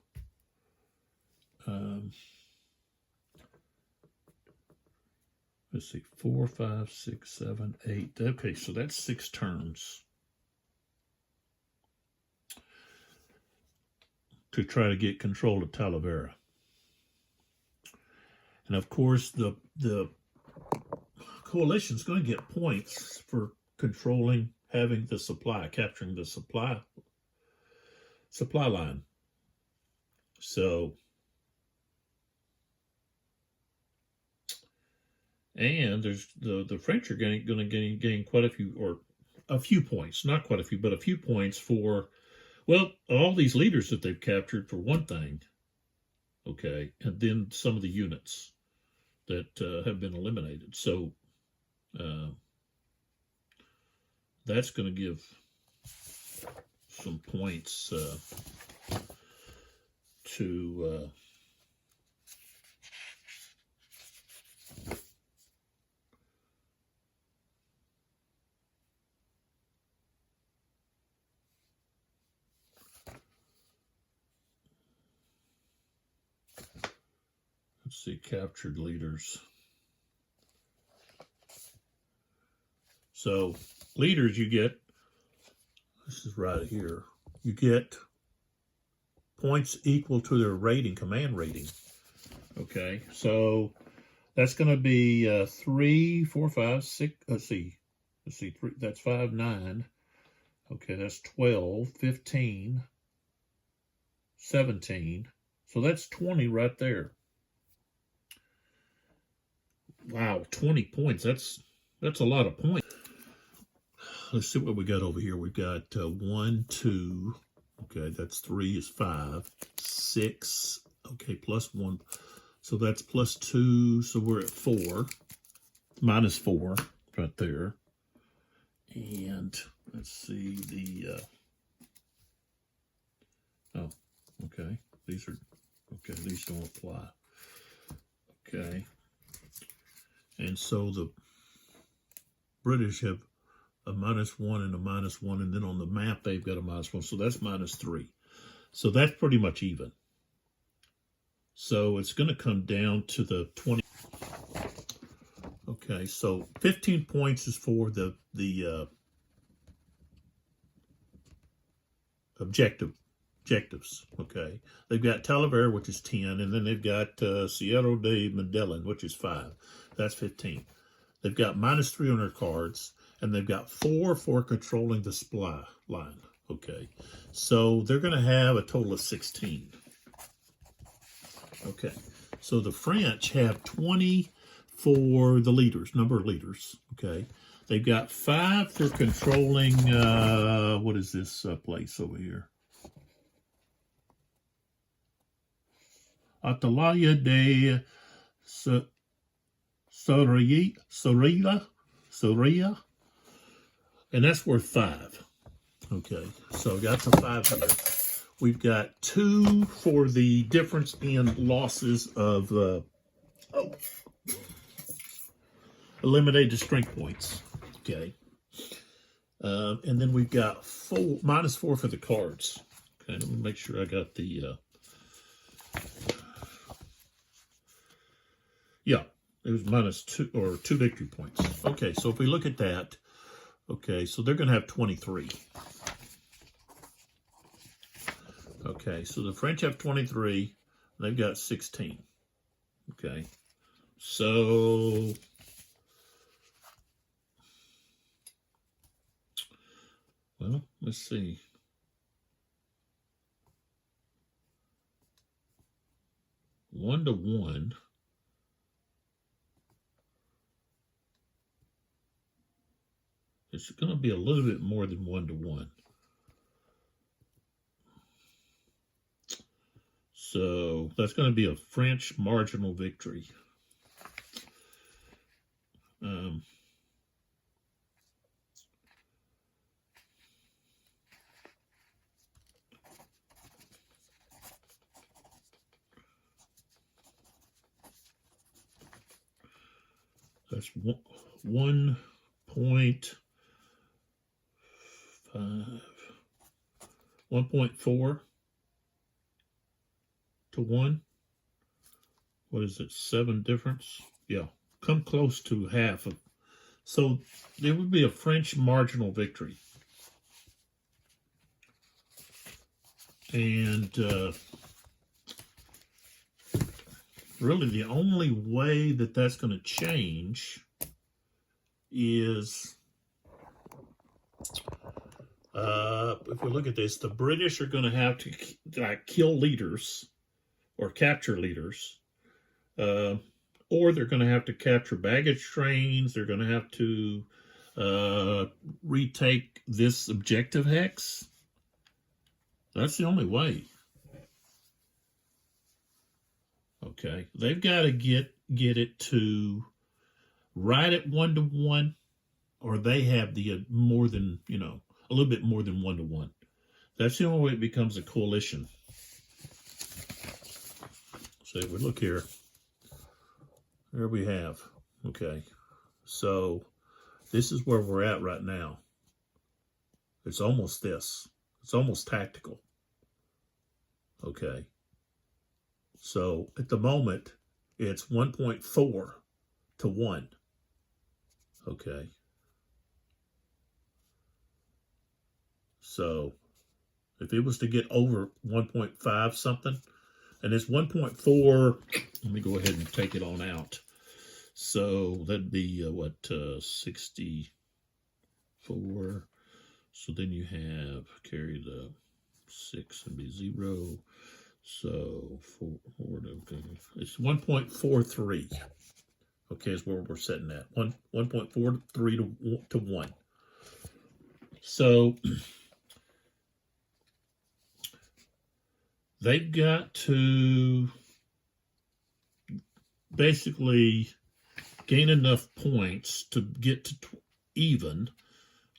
let's see, 4, 5, 6, 7, 8. Okay, so that's 6 turns to try to get control of Talavera. And of course, the coalition's going to get points for controlling, having the supply, capturing the supply line. So, and there's the French are going to gain quite a few, or a few points, not quite a few, but a few points for, well, all these leaders that they've captured for one thing, okay, and then some of the units that have been eliminated. So that's going to give some points to let's see, captured leaders. So leaders, you get, this is right here, you get points equal to their rating, command rating. Okay, so that's going to be 3, 4, 5, 6, let's see, 3, that's 5, 9. Okay, that's 12, 15, 17. So that's 20 right there. Wow, 20 points. That's a lot of points. Let's see what we got over here. We've got 1, 2. Okay, that's 3 is 5. 6. Okay, plus 1. So that's plus 2. So we're at 4. Minus 4 right there. And let's see the... oh, okay. These are... okay, these don't apply. Okay. And so the British have a -1 and a -1, and then on the map they've got a -1, so that's -3. So that's pretty much even. So it's going to come down to the 20. Okay, so 15 points is for the objectives. Okay, they've got Talavera, which is 10, and then they've got Sierra de Medellin, which is 5. That's 15. They've got -3 on their cards, and they've got 4 for controlling the supply line. Okay, so they're going to have a total of 16. Okay, so the French have 20 for the leaders, number of leaders. Okay, they've got 5 for controlling, what is this place over here? Atalaya de Soria, and that's worth 5. Okay, so I got the 5 here. We've got 2 for the difference in losses of eliminated strength points. Okay, and then we've got -4 for the cards. Okay, let me make sure I got the, yeah, it was -2 or 2 victory points. Okay, so if we look at that, okay, so they're going to have 23. Okay, so the French have 23, they've got 16. Okay, so well, let's see. One to one. It's going to be a little bit more than 1 to 1. So that's going to be a French marginal victory. That's 1.5, 1.4 to 1. What is it? 7 difference? Yeah, come close to half of. So there would be a French marginal victory. And really the only way that that's going to change is, if we look at this, the British are going to have to kill leaders or capture leaders, or they're going to have to capture baggage trains. They're going to have to retake this objective hex. That's the only way. Okay, they've got to get it to right at 1 to 1, or they have the more than, a little bit more than 1 to 1. That's the only way it becomes a coalition. So if we look here, there we have. Okay, so this is where we're at right now. It's almost this. It's almost tactical. Okay. So at the moment, it's 1.4 to 1. Okay. So if it was to get over 1.5 something, and it's 1.4, let me go ahead and take it on out. So that'd be, 64. So then you have, carry the 6 and be 0. So it's 1.43. Okay, is where we're setting at. 1.43 to 1. So they've got to basically gain enough points to get to even,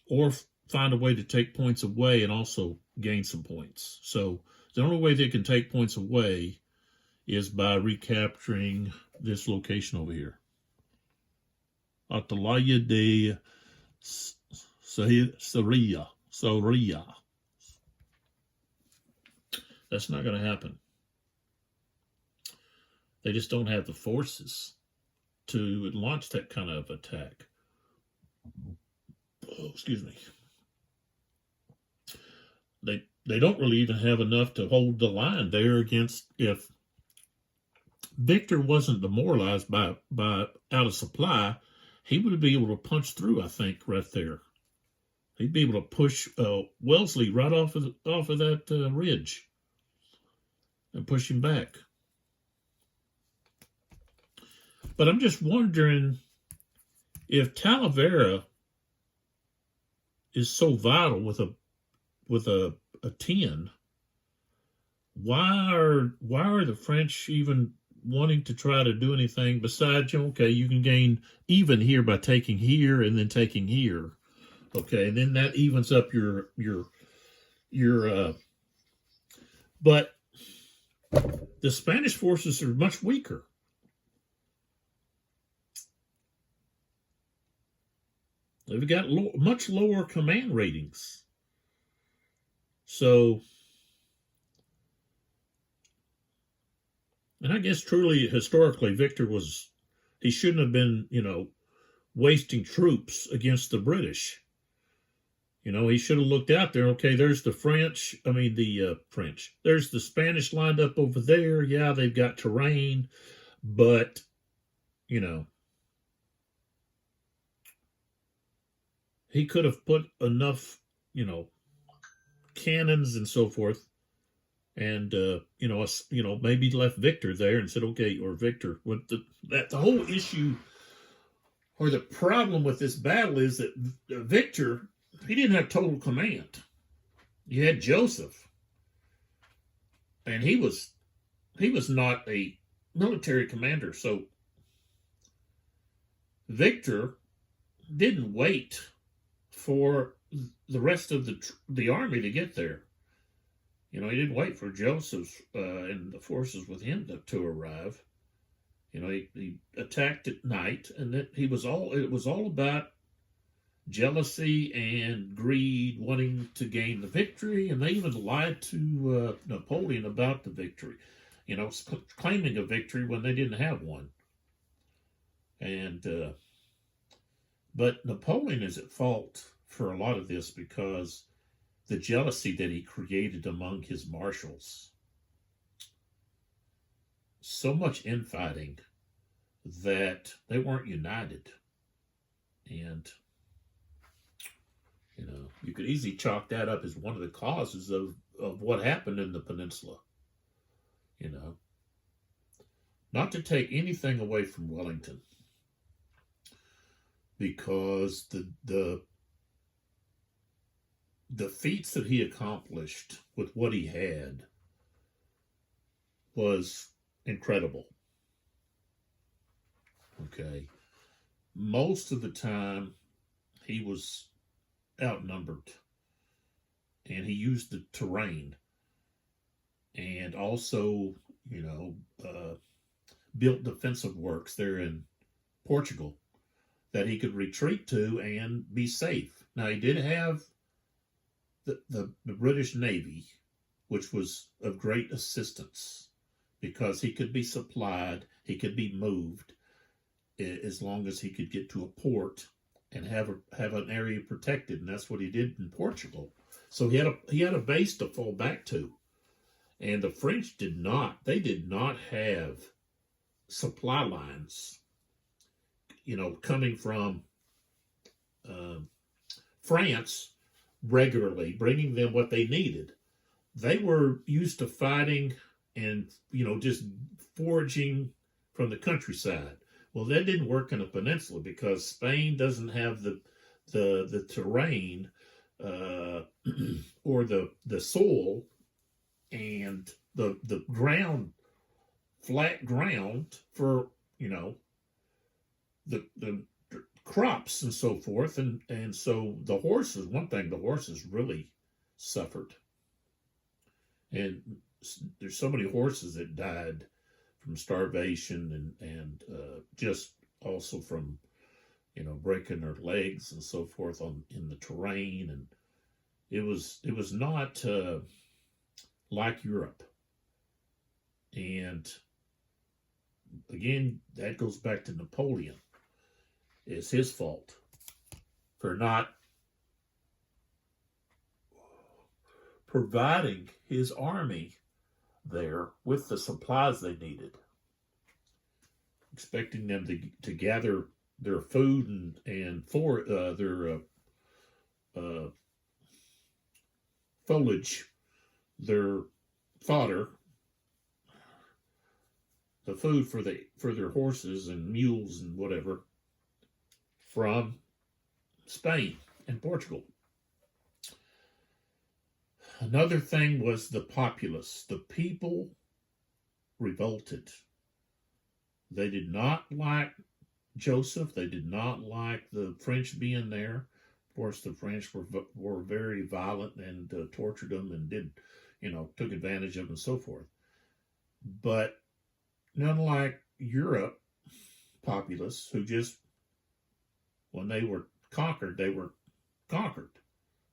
or find a way to take points away and also gain some points. So the only way they can take points away is by recapturing this location over here. Bataille de Soria. That's not going to happen. They just don't have the forces to launch that kind of attack. Oh, excuse me. They don't really even have enough to hold the line there against. If Victor wasn't demoralized by out of supply, he would be able to punch through, I think, right there. He'd be able to push Wellesley right off of that ridge and push him back. But I'm just wondering if Talavera is so vital with a 10. Why are the French even wanting to try to do anything besides, okay, you can gain even here by taking here and then taking here. Okay, and then that evens up your but the Spanish forces are much weaker. They've got much lower command ratings. So And I guess truly, historically, Victor was, he shouldn't have been, wasting troops against the British. He should have looked out there. Okay, there's the French. I mean, the French. There's the Spanish lined up over there. Yeah, they've got terrain, but, you know, he could have put enough, cannons and so forth, and maybe left Victor there and said, okay, or Victor. What the whole issue or the problem with this battle is that Victor, he didn't have total command. You had Joseph, and he was not a military commander. So Victor didn't wait for the rest of the army to get there. He didn't wait for Joseph and the forces with him to arrive. He attacked at night, and it was all about jealousy and greed, wanting to gain the victory, and they even lied to Napoleon about the victory, claiming a victory when they didn't have one. And but Napoleon is at fault for a lot of this because the jealousy that he created among his marshals. So much infighting that they weren't united. And, you could easily chalk that up as one of the causes of what happened in the peninsula. Not to take anything away from Wellington, because the feats that he accomplished with what he had was incredible. Okay. Most of the time, he was outnumbered, and he used the terrain, and also, built defensive works there in Portugal that he could retreat to and be safe. Now, he did have the British Navy, which was of great assistance because he could be supplied, he could be moved as long as he could get to a port and have an area protected, and that's what he did in Portugal. So he had a base to fall back to, and the French did not have supply lines, coming from France regularly, bringing them what they needed. They were used to fighting and, just foraging from the countryside. Well, that didn't work in a peninsula because Spain doesn't have the terrain or the soil and the ground, flat ground for, the crops and so forth, and so the horses really suffered, and there's so many horses that died from starvation and just also from breaking their legs and so forth in the terrain, and it was not like Europe. And again, that goes back to Napoleon. It's his fault for not providing his army there with the supplies they needed, expecting them to gather their food and for their foliage, their fodder, the food for their horses and mules and whatever, from Spain and Portugal. Another thing was the populace. The people revolted. They did not like Joseph. They did not like the French being there. Of course, the French were very violent and tortured them and took advantage of them and so forth. But unlike Europe populace, who just, when they were conquered, they were conquered.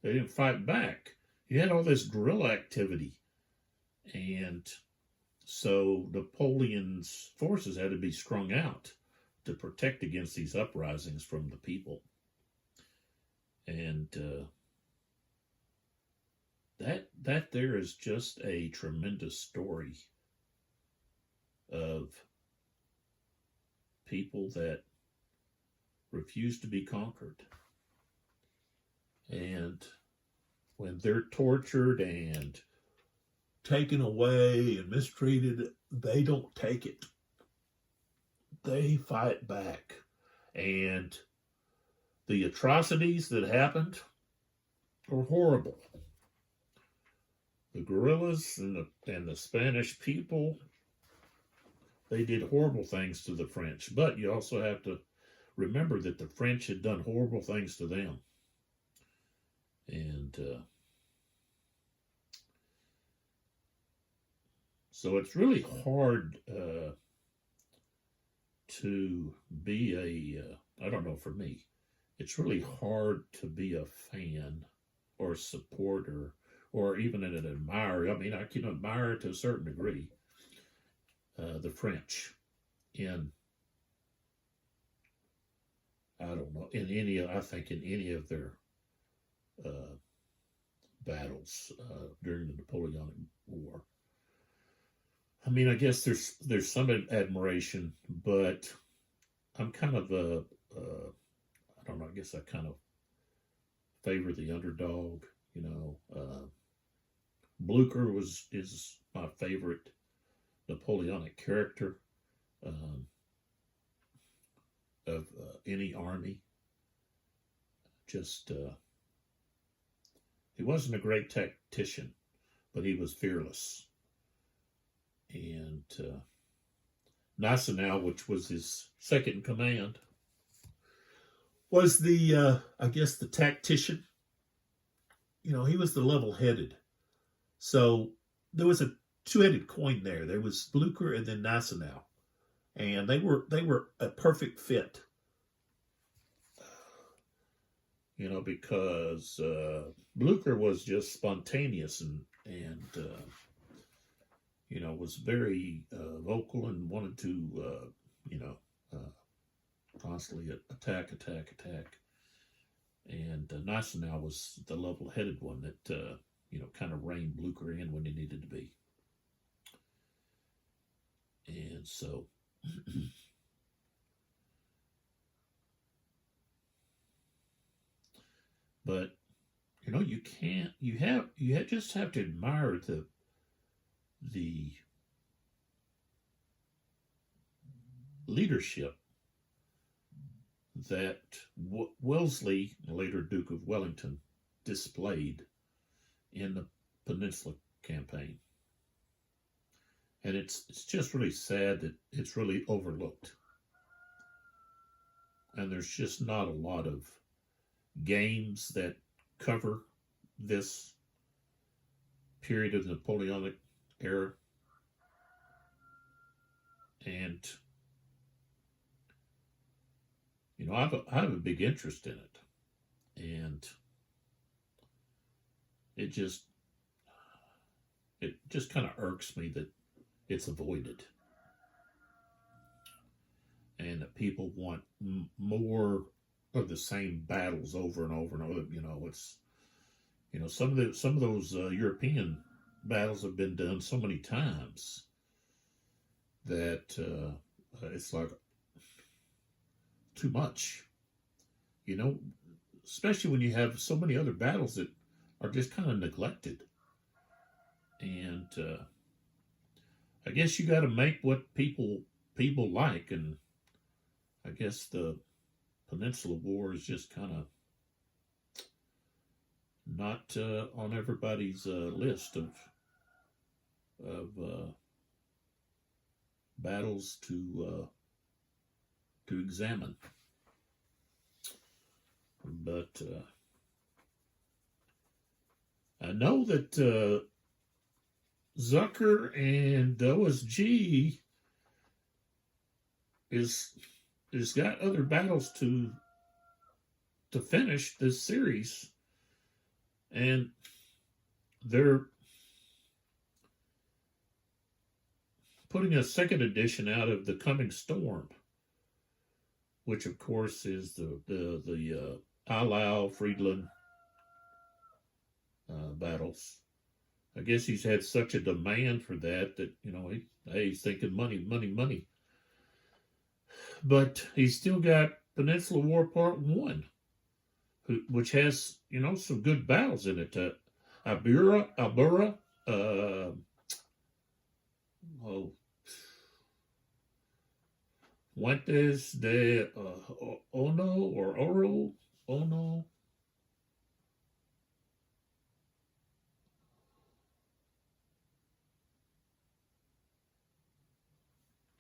They didn't fight back. You had all this guerrilla activity, and So Napoleon's forces had to be strung out to protect against these uprisings from the people. And that there is just a tremendous story of people that refuse to be conquered. And when they're tortured and taken away and mistreated, they don't take it. They fight back. And the atrocities that happened are horrible. The guerrillas and the Spanish people, they did horrible things to the French. But you also have to remember that the French had done horrible things to them. And so it's really hard to be I don't know, for me, it's really hard to be a fan or a supporter or even an admirer. I mean, I can admire to a certain degree the French in, I don't know, I think in any of their battles during the Napoleonic War. I mean, I guess there's some admiration, but I'm kind of I don't know, I guess I kind of favor the underdog, you know. Blucher is my favorite Napoleonic character of any army. Just he wasn't a great tactician, but he was fearless. And Gneisenau, which was his second in command, was the I guess the tactician. You know, he was the level-headed. So there was a two-headed coin there. There was Blucher and then Gneisenau, and they were a perfect fit. You know, because Blucher was just spontaneous and you know, was very vocal and wanted to you know, constantly attack. And Gneisenau was the level-headed one that you know, kind of reined Blucher in when he needed to be. And so but you know, you just have to admire the leadership that Wellesley, later Duke of Wellington, displayed in the Peninsula Campaign. And it's just really sad that it's really overlooked. And there's just not a lot of games that cover this period of the Napoleonic era. And you know, I have a big interest in it. And it just kind of irks me that it's avoided. And that people want more of the same battles over and over and over. You know, it's, you know, some of those European battles have been done so many times that it's like too much. You know, especially when you have so many other battles that are just kind of neglected. And I guess you got to make what people like, and I guess the Peninsula War is just kind of not on everybody's list of battles to examine. But I know that Zucker and OSG is got other battles to finish this series, and they're putting a second edition out of The Coming Storm, which of course is the Ilau Friedland battles. I guess he's had such a demand for that you know he's thinking money, money, money. But he's still got Peninsula War Part 1, which has, you know, some good battles in it. Albura, Fuentes de Ono,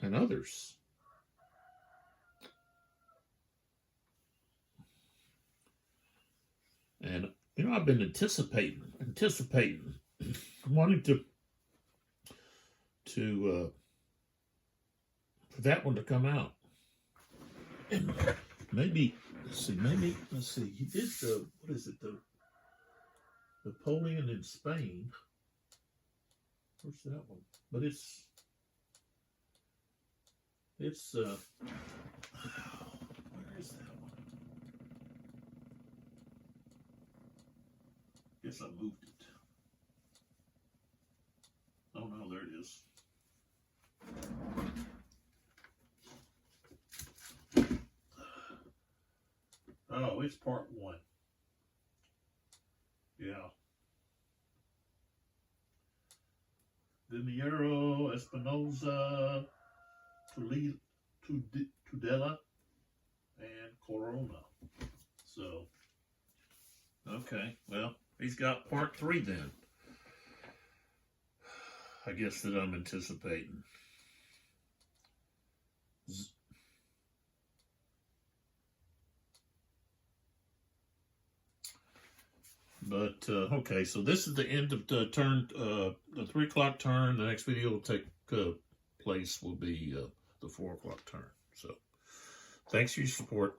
and others. And, you know, I've been anticipating, wanting to for that one to come out. And maybe, let's see, he did the Napoleon in Spain. Where's that one? But it's, where is that one? Guess I moved it. Oh no, there it is. Oh, it's part 1. Yeah. Vimiero, Espinosa, Tudela, and Corona. So, okay, well, he's got part 3 then. I guess that I'm anticipating. But, okay, so this is the end of the turn, the 3 o'clock turn. The next video will take place will be the 4 o'clock turn. So, thanks for your support.